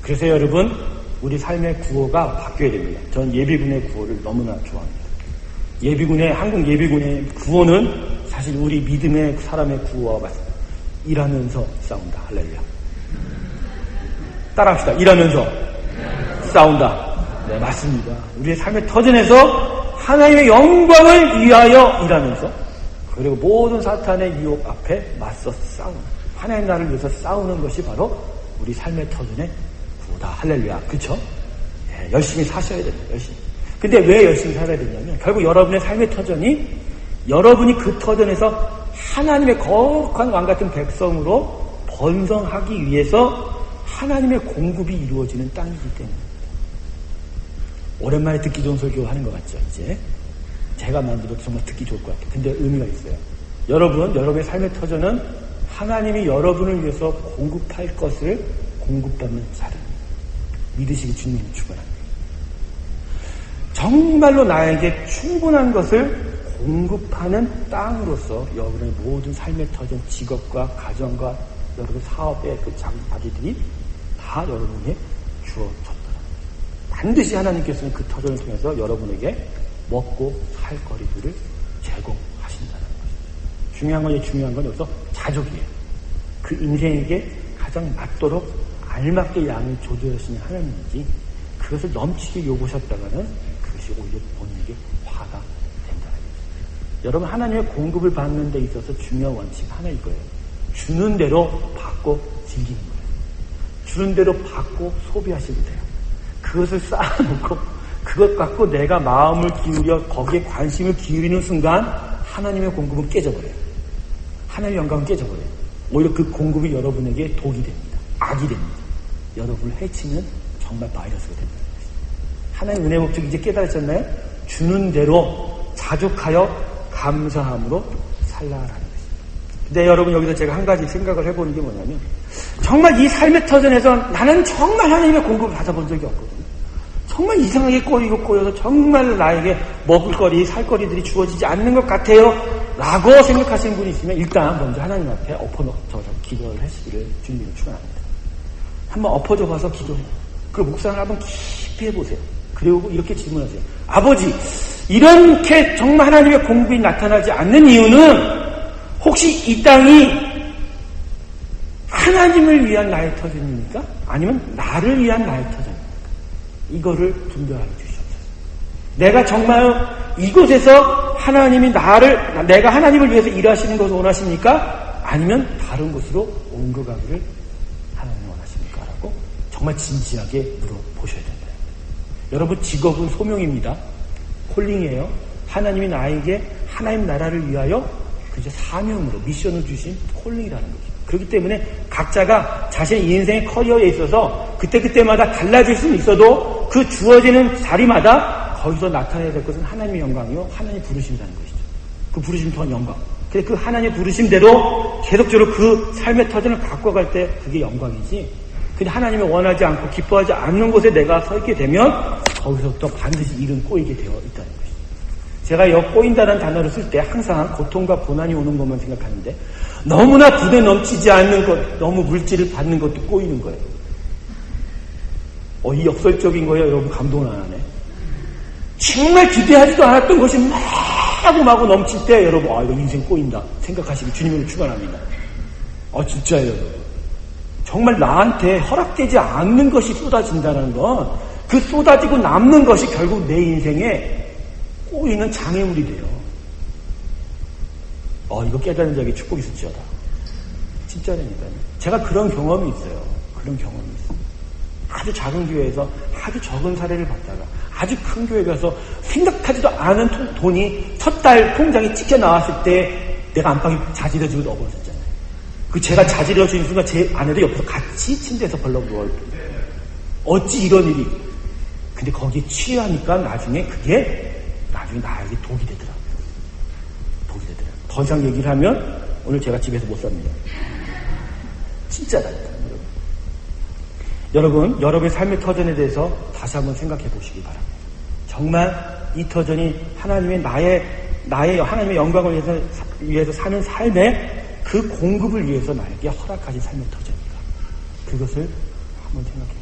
그래서 여러분 우리 삶의 구호가 바뀌어야 됩니다. 전 예비군의 구호를 너무나 좋아합니다. 한국 예비군의 구호는 사실 우리 믿음의 사람의 구호와 같습니다. 일하면서 싸운다. 할렐루야. 따라합시다. 일하면서 싸운다. 네, 맞습니다. 우리의 삶의 터전에서 하나님의 영광을 위하여 일하면서 그리고 모든 사탄의 유혹 앞에 맞서 싸우는 하나님 나라를 위해서 싸우는 것이 바로 우리 삶의 터전의 구호다. 할렐루야. 그렇죠? 네, 열심히 사셔야 됩니다. 열심히. 근데 왜 열심히 살아야 되냐면 결국 여러분의 삶의 터전이 여러분이 그 터전에서 하나님의 거룩한 왕같은 백성으로 번성하기 위해서 하나님의 공급이 이루어지는 땅이기 때문입니다. 오랜만에 듣기 좋은 설교 하는 것 같죠, 이제? 제가 만들어도 정말 듣기 좋을 것 같아요. 근데 의미가 있어요. 여러분의 삶의 터전은 하나님이 여러분을 위해서 공급할 것을 공급받는 자리입니다. 믿으시기 주님이 축원합니다. 정말로 나에게 충분한 것을 공급하는 땅으로서 여러분의 모든 삶의 터전, 직업과 가정과 여러분 사업의 그 자기들이 다 여러분에게 주어졌다. 반드시 하나님께서는 그 터전을 통해서 여러분에게 먹고 살 거리들을 제공하신다는 거예요. 중요한 건 여기서 자족이에요. 그 인생에게 가장 맞도록 알맞게 양을 조절하시는 하나님인지 그것을 넘치게 요구하셨다가는 그것이 오히려 본인에게 화가 된다는 거예요. 여러분 하나님의 공급을 받는 데 있어서 중요한 원칙 하나일 거예요. 주는 대로 받고 즐기는 거예요. 주는 대로 받고 소비하시면 돼요. 그것을 쌓아놓고 그것 갖고 내가 마음을 기울여 거기에 관심을 기울이는 순간 하나님의 공급은 깨져버려요. 하나님의 영광은 깨져버려요. 오히려 그 공급이 여러분에게 독이 됩니다. 악이 됩니다. 여러분을 해치는 정말 바이러스가 됩니다. 하나님의 은혜 목적 이제 깨달으셨나요? 주는 대로 자족하여 감사함으로 살라라는 것입니다. 근데 여러분 여기서 제가 한 가지 생각을 해보는 게 뭐냐면 정말 이 삶의 터전에서 나는 정말 하나님의 공급을 받아본 적이 없거든요. 정말 이상하게 꼬여서 정말 나에게 먹을거리, 살거리들이 주어지지 않는 것 같아요 라고 생각하시는 분이 있으면 일단 먼저 하나님 앞에 엎어져서 기도를 하시기를 주님을 축원합니다. 한번 엎어져 봐서 기도해요. 그리고 묵상을 한번 깊이 해보세요. 그리고 이렇게 질문하세요. 아버지, 이렇게 정말 하나님의 공급이 나타나지 않는 이유는 혹시 이 땅이 하나님을 위한 나의 터전입니까? 아니면 나를 위한 나의 터전입니까? 이거를 분별하여 주시옵소서. 내가 정말 이곳에서 내가 하나님을 위해서 일하시는 것을 원하십니까? 아니면 다른 곳으로 옮겨가기를 하나님 원하십니까? 라고 정말 진지하게 물어보셔야 된다. 여러분, 직업은 소명입니다. 콜링이에요. 하나님이 나에게 하나님 나라를 위하여 그저 사명으로 미션을 주신 콜링이라는 거죠. 그렇기 때문에 각자가 자신의 인생의 커리어에 있어서 그때마다 달라질 수는 있어도 그 주어지는 자리마다 거기서 나타내야 될 것은 하나님의 영광이요, 하나님의 부르심이라는 것이죠. 그 부르심 또한 영광. 근데 그 하나님의 부르심대로 계속적으로 그 삶의 터전을 갖고 갈 때 그게 영광이지. 근데 하나님이 원하지 않고 기뻐하지 않는 곳에 내가 서 있게 되면 거기서부터 반드시 일은 꼬이게 되어 있다는 것이죠. 제가 여 꼬인다는 단어를 쓸 때 항상 고통과 고난이 오는 것만 생각하는데 너무나 부대 넘치지 않는 것, 너무 물질을 받는 것도 꼬이는 거예요. 이 역설적인 거예요. 여러분 감동을 안 하네. 정말 기대하지도 않았던 것이 마구 넘칠 때 여러분 이거 인생 꼬인다 생각하시기 주님으로 축원합니다. 진짜예요. 여러분. 정말 나한테 허락되지 않는 것이 쏟아진다는 건 그 쏟아지고 남는 것이 결국 내 인생에 꼬이는 장애물이 돼요. 이거 깨달은 자에게 축복이 있을지어다. 진짜라니까요. 제가 그런 경험이 있어요. 아주 작은 교회에서 아주 적은 사례를 받다가 아주 큰 교회 가서 생각하지도 않은 돈이 첫 달 통장에 찍혀 나왔을 때 내가 안방에 자지러지고 넣어버렸잖아요. 제가 자지러지는 순간 제 아내도 옆에서 같이 침대에서 벌렁 누워있고 어찌 이런 일이. 근데 거기에 취하니까 나중에 나에게 독이 되더라고요. 더 이상 얘기를 하면 오늘 제가 집에서 못 삽니다. 진짜다니까요. 여러분, 여러분의 삶의 터전에 대해서 다시 한번 생각해 보시기 바랍니다. 정말 이 터전이 하나님의 하나님의 영광을 위해서 사는 삶의 그 공급을 위해서 나에게 허락하신 삶의 터전인가? 그것을 한번 생각해 보세요.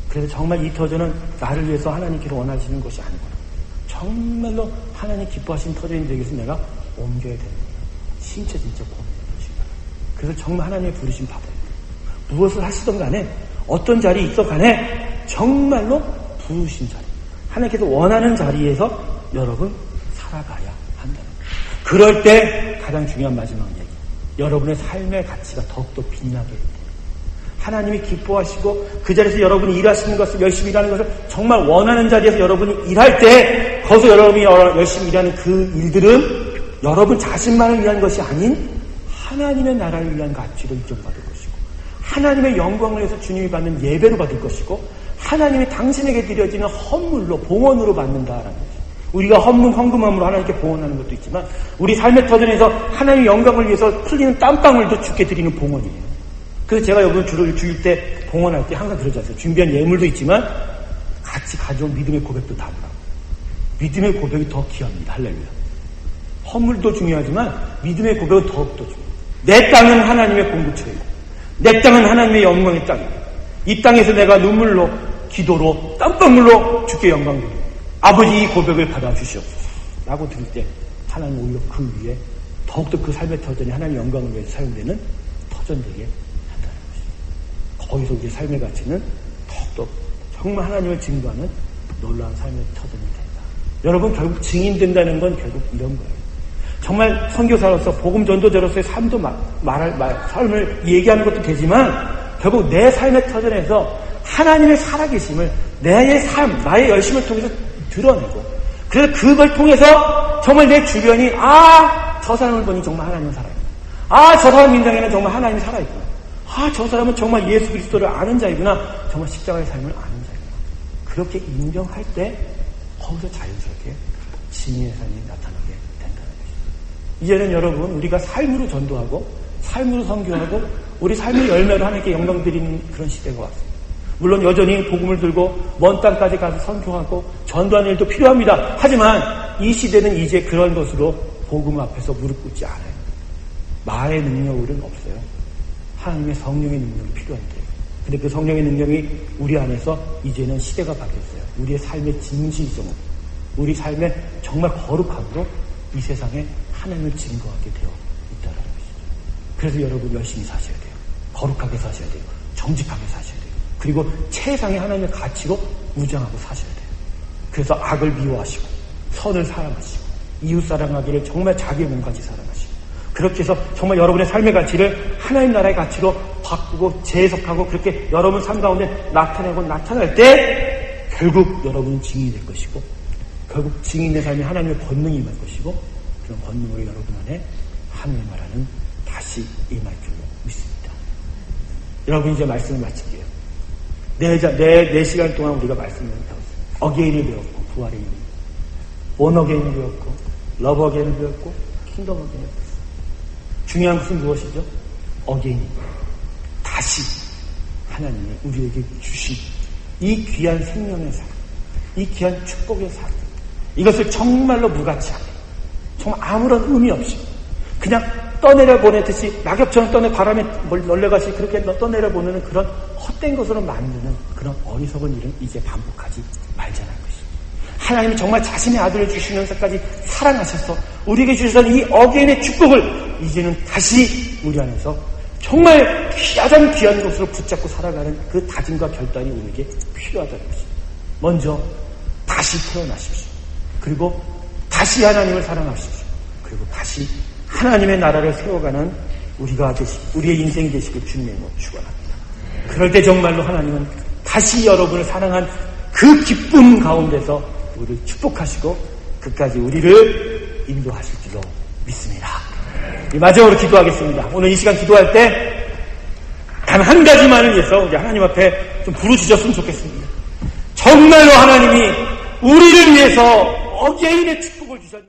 그래서 정말 이 터전은 나를 위해서 하나님께서 원하시는 것이 아니구나. 정말로 하나님 기뻐하신 터전이 되기 위해서 내가 옮겨야 되는 거예요. 진짜 고민해 보시기 바랍니다. 그래서 정말 하나님의 부르심 받아야 돼요. 무엇을 하시던 간에 어떤 자리에 있어 간에 정말로 부르신 자리, 하나님께서 원하는 자리에서 여러분 살아가야 한다는 거예요. 그럴 때 가장 중요한 마지막 얘기, 여러분의 삶의 가치가 더욱더 빛나게 돼요. 하나님이 기뻐하시고 그 자리에서 여러분이 일하시는 것을, 열심히 일하는 것을 정말 원하는 자리에서 여러분이 일할 때 거기서 여러분이 열심히 일하는 그 일들은 여러분 자신만을 위한 것이 아닌 하나님의 나라를 위한 가치로 인정받을 것이고 하나님의 영광을 위해서 주님이 받는 예배로 받을 것이고 하나님이 당신에게 드려지는 헌물로, 봉헌으로 받는다라는 거죠. 우리가 헌금함으로 하나님께 봉헌하는 것도 있지만 우리 삶의 터전에서 하나님의 영광을 위해서 흘리는 땀방울도 주께 드리는 봉헌이에요. 그래서 제가 여러분 주일 때 봉헌할 때 항상 그러지 않습니까? 준비한 예물도 있지만 같이 가져온 믿음의 고백도 담으라고. 믿음의 고백이 더 귀합니다. 할렐루야. 헌물도 중요하지만 믿음의 고백은 더욱더 중요해요. 내 땅은 하나님의 공급처이고 내 땅은 하나님의 영광의 땅이고 이 땅에서 내가 눈물로, 기도로, 땀방울로 주께 영광 드리고 아버지 이 고백을 받아주시옵소서 라고 드릴 때 하나님 오히려 그 위에 더욱더 그 삶의 터전이 하나님의 영광을 위해서 사용되는 터전되게 한다는 것입니다. 거기서 우리의 삶의 가치는 더욱더 정말 하나님을 증거하는 놀라운 삶의 터전이 된다. 여러분, 결국 증인된다는 건 결국 이런 거예요. 정말 선교사로서 복음 전도자로서의 삶도 삶을 얘기하는 것도 되지만 결국 내 삶의 터전에서 하나님의 살아계심을 나의 열심을 통해서 드러내고 그래서 그걸 통해서 정말 내 주변이 저 사람을 보니 정말 하나님은 살아있구나. 저 사람 인생에는 정말 하나님이 살아있구나. 저 사람은 정말 예수 그리스도를 아는 자이구나. 정말 십자가의 삶을 아는 자이구나. 그렇게 인정할 때 거기서 자연스럽게 진리의 삶이 나타나게 된다는 것입니다. 이제는 여러분, 우리가 삶으로 전도하고 삶으로 선교하고 우리 삶의 열매로 하나님께 영광 드리는 그런 시대가 왔습니다. 물론 여전히 복음을 들고 먼 땅까지 가서 선교하고 전도하는 일도 필요합니다. 하지만 이 시대는 이제 그런 것으로 복음 앞에서 무릎 꿇지 않아요. 말의 능력은 없어요. 하나님의 성령의 능력이 필요한데, 근데 그 성령의 능력이 우리 안에서 이제는 시대가 바뀌었어요. 우리의 삶의 진실성으로, 우리 삶의 정말 거룩함으로 이 세상에 하나님을 증거하게 되어 있다는 것이죠. 그래서 여러분 열심히 사셔야 돼요. 거룩하게 사셔야 돼요. 정직하게 사셔야 돼요. 그리고 최상의 하나님의 가치로 무장하고 사셔야 돼요. 그래서 악을 미워하시고 선을 사랑하시고 이웃 사랑하기를 정말 자기의 몸까지 사랑하시고, 그렇게 해서 정말 여러분의 삶의 가치를 하나님 나라의 가치로 바꾸고 재해석하고 그렇게 여러분 삶 가운데 나타내고 나타날 때 결국 여러분은 증인이 될 것이고, 결국 증인의 삶이 하나님의 권능이 임할 것이고, 그런 권능으로 여러분 안에 하나님의 나라는 다시 임할 줄로 믿습니다. 여러분, 이제 말씀을 마칠게요. 네 시간 동안 우리가 말씀을 배웠어요. 어게인을 배웠고, 부활의 의미, 온 어게인을 배웠고, 러브 어게인을 배웠고, 킹덤 어게인을 배웠어요. 중요한 것은 무엇이죠? 어게인입니다. 다시 하나님이 우리에게 주신 이 귀한 생명의 삶, 이 귀한 축복의 삶, 이것을 정말로 무가치 하게, 정말 아무런 의미 없이 그냥 떠내려 보내듯이 낙엽처럼 바람에 널려가시 그렇게 떠내려 보내는 그런 헛된 것으로 만드는 그런 어리석은 일은 이제 반복하지 말자는 것입니다. 하나님이 정말 자신의 아들을 주시면서까지 사랑하셔서 우리에게 주시던 이 어게인의 축복을 이제는 다시 우리 안에서 정말 가장 귀한 것으로 붙잡고 살아가는 그 다짐과 결단이 우리에게 필요하다는 것입니다. 먼저 다시 태어나십시오. 그리고 다시 하나님을 사랑하십시오. 그리고 다시 하나님의 나라를 세워가는 우리의 인생이 되시길 주님의 이름으로 축원합니다. 그럴 때 정말로 하나님은 다시 여러분을 사랑한 그 기쁨 가운데서 우리를 축복하시고 끝까지 우리를 인도하실 줄로 믿습니다. 마지막으로 기도하겠습니다. 오늘 이 시간 기도할 때 단 한 가지만을 위해서 우리 하나님 앞에 좀 부르짖었으면 좋겠습니다. 정말로 하나님이 우리를 위해서 어게인의 축복을 주셨습니다.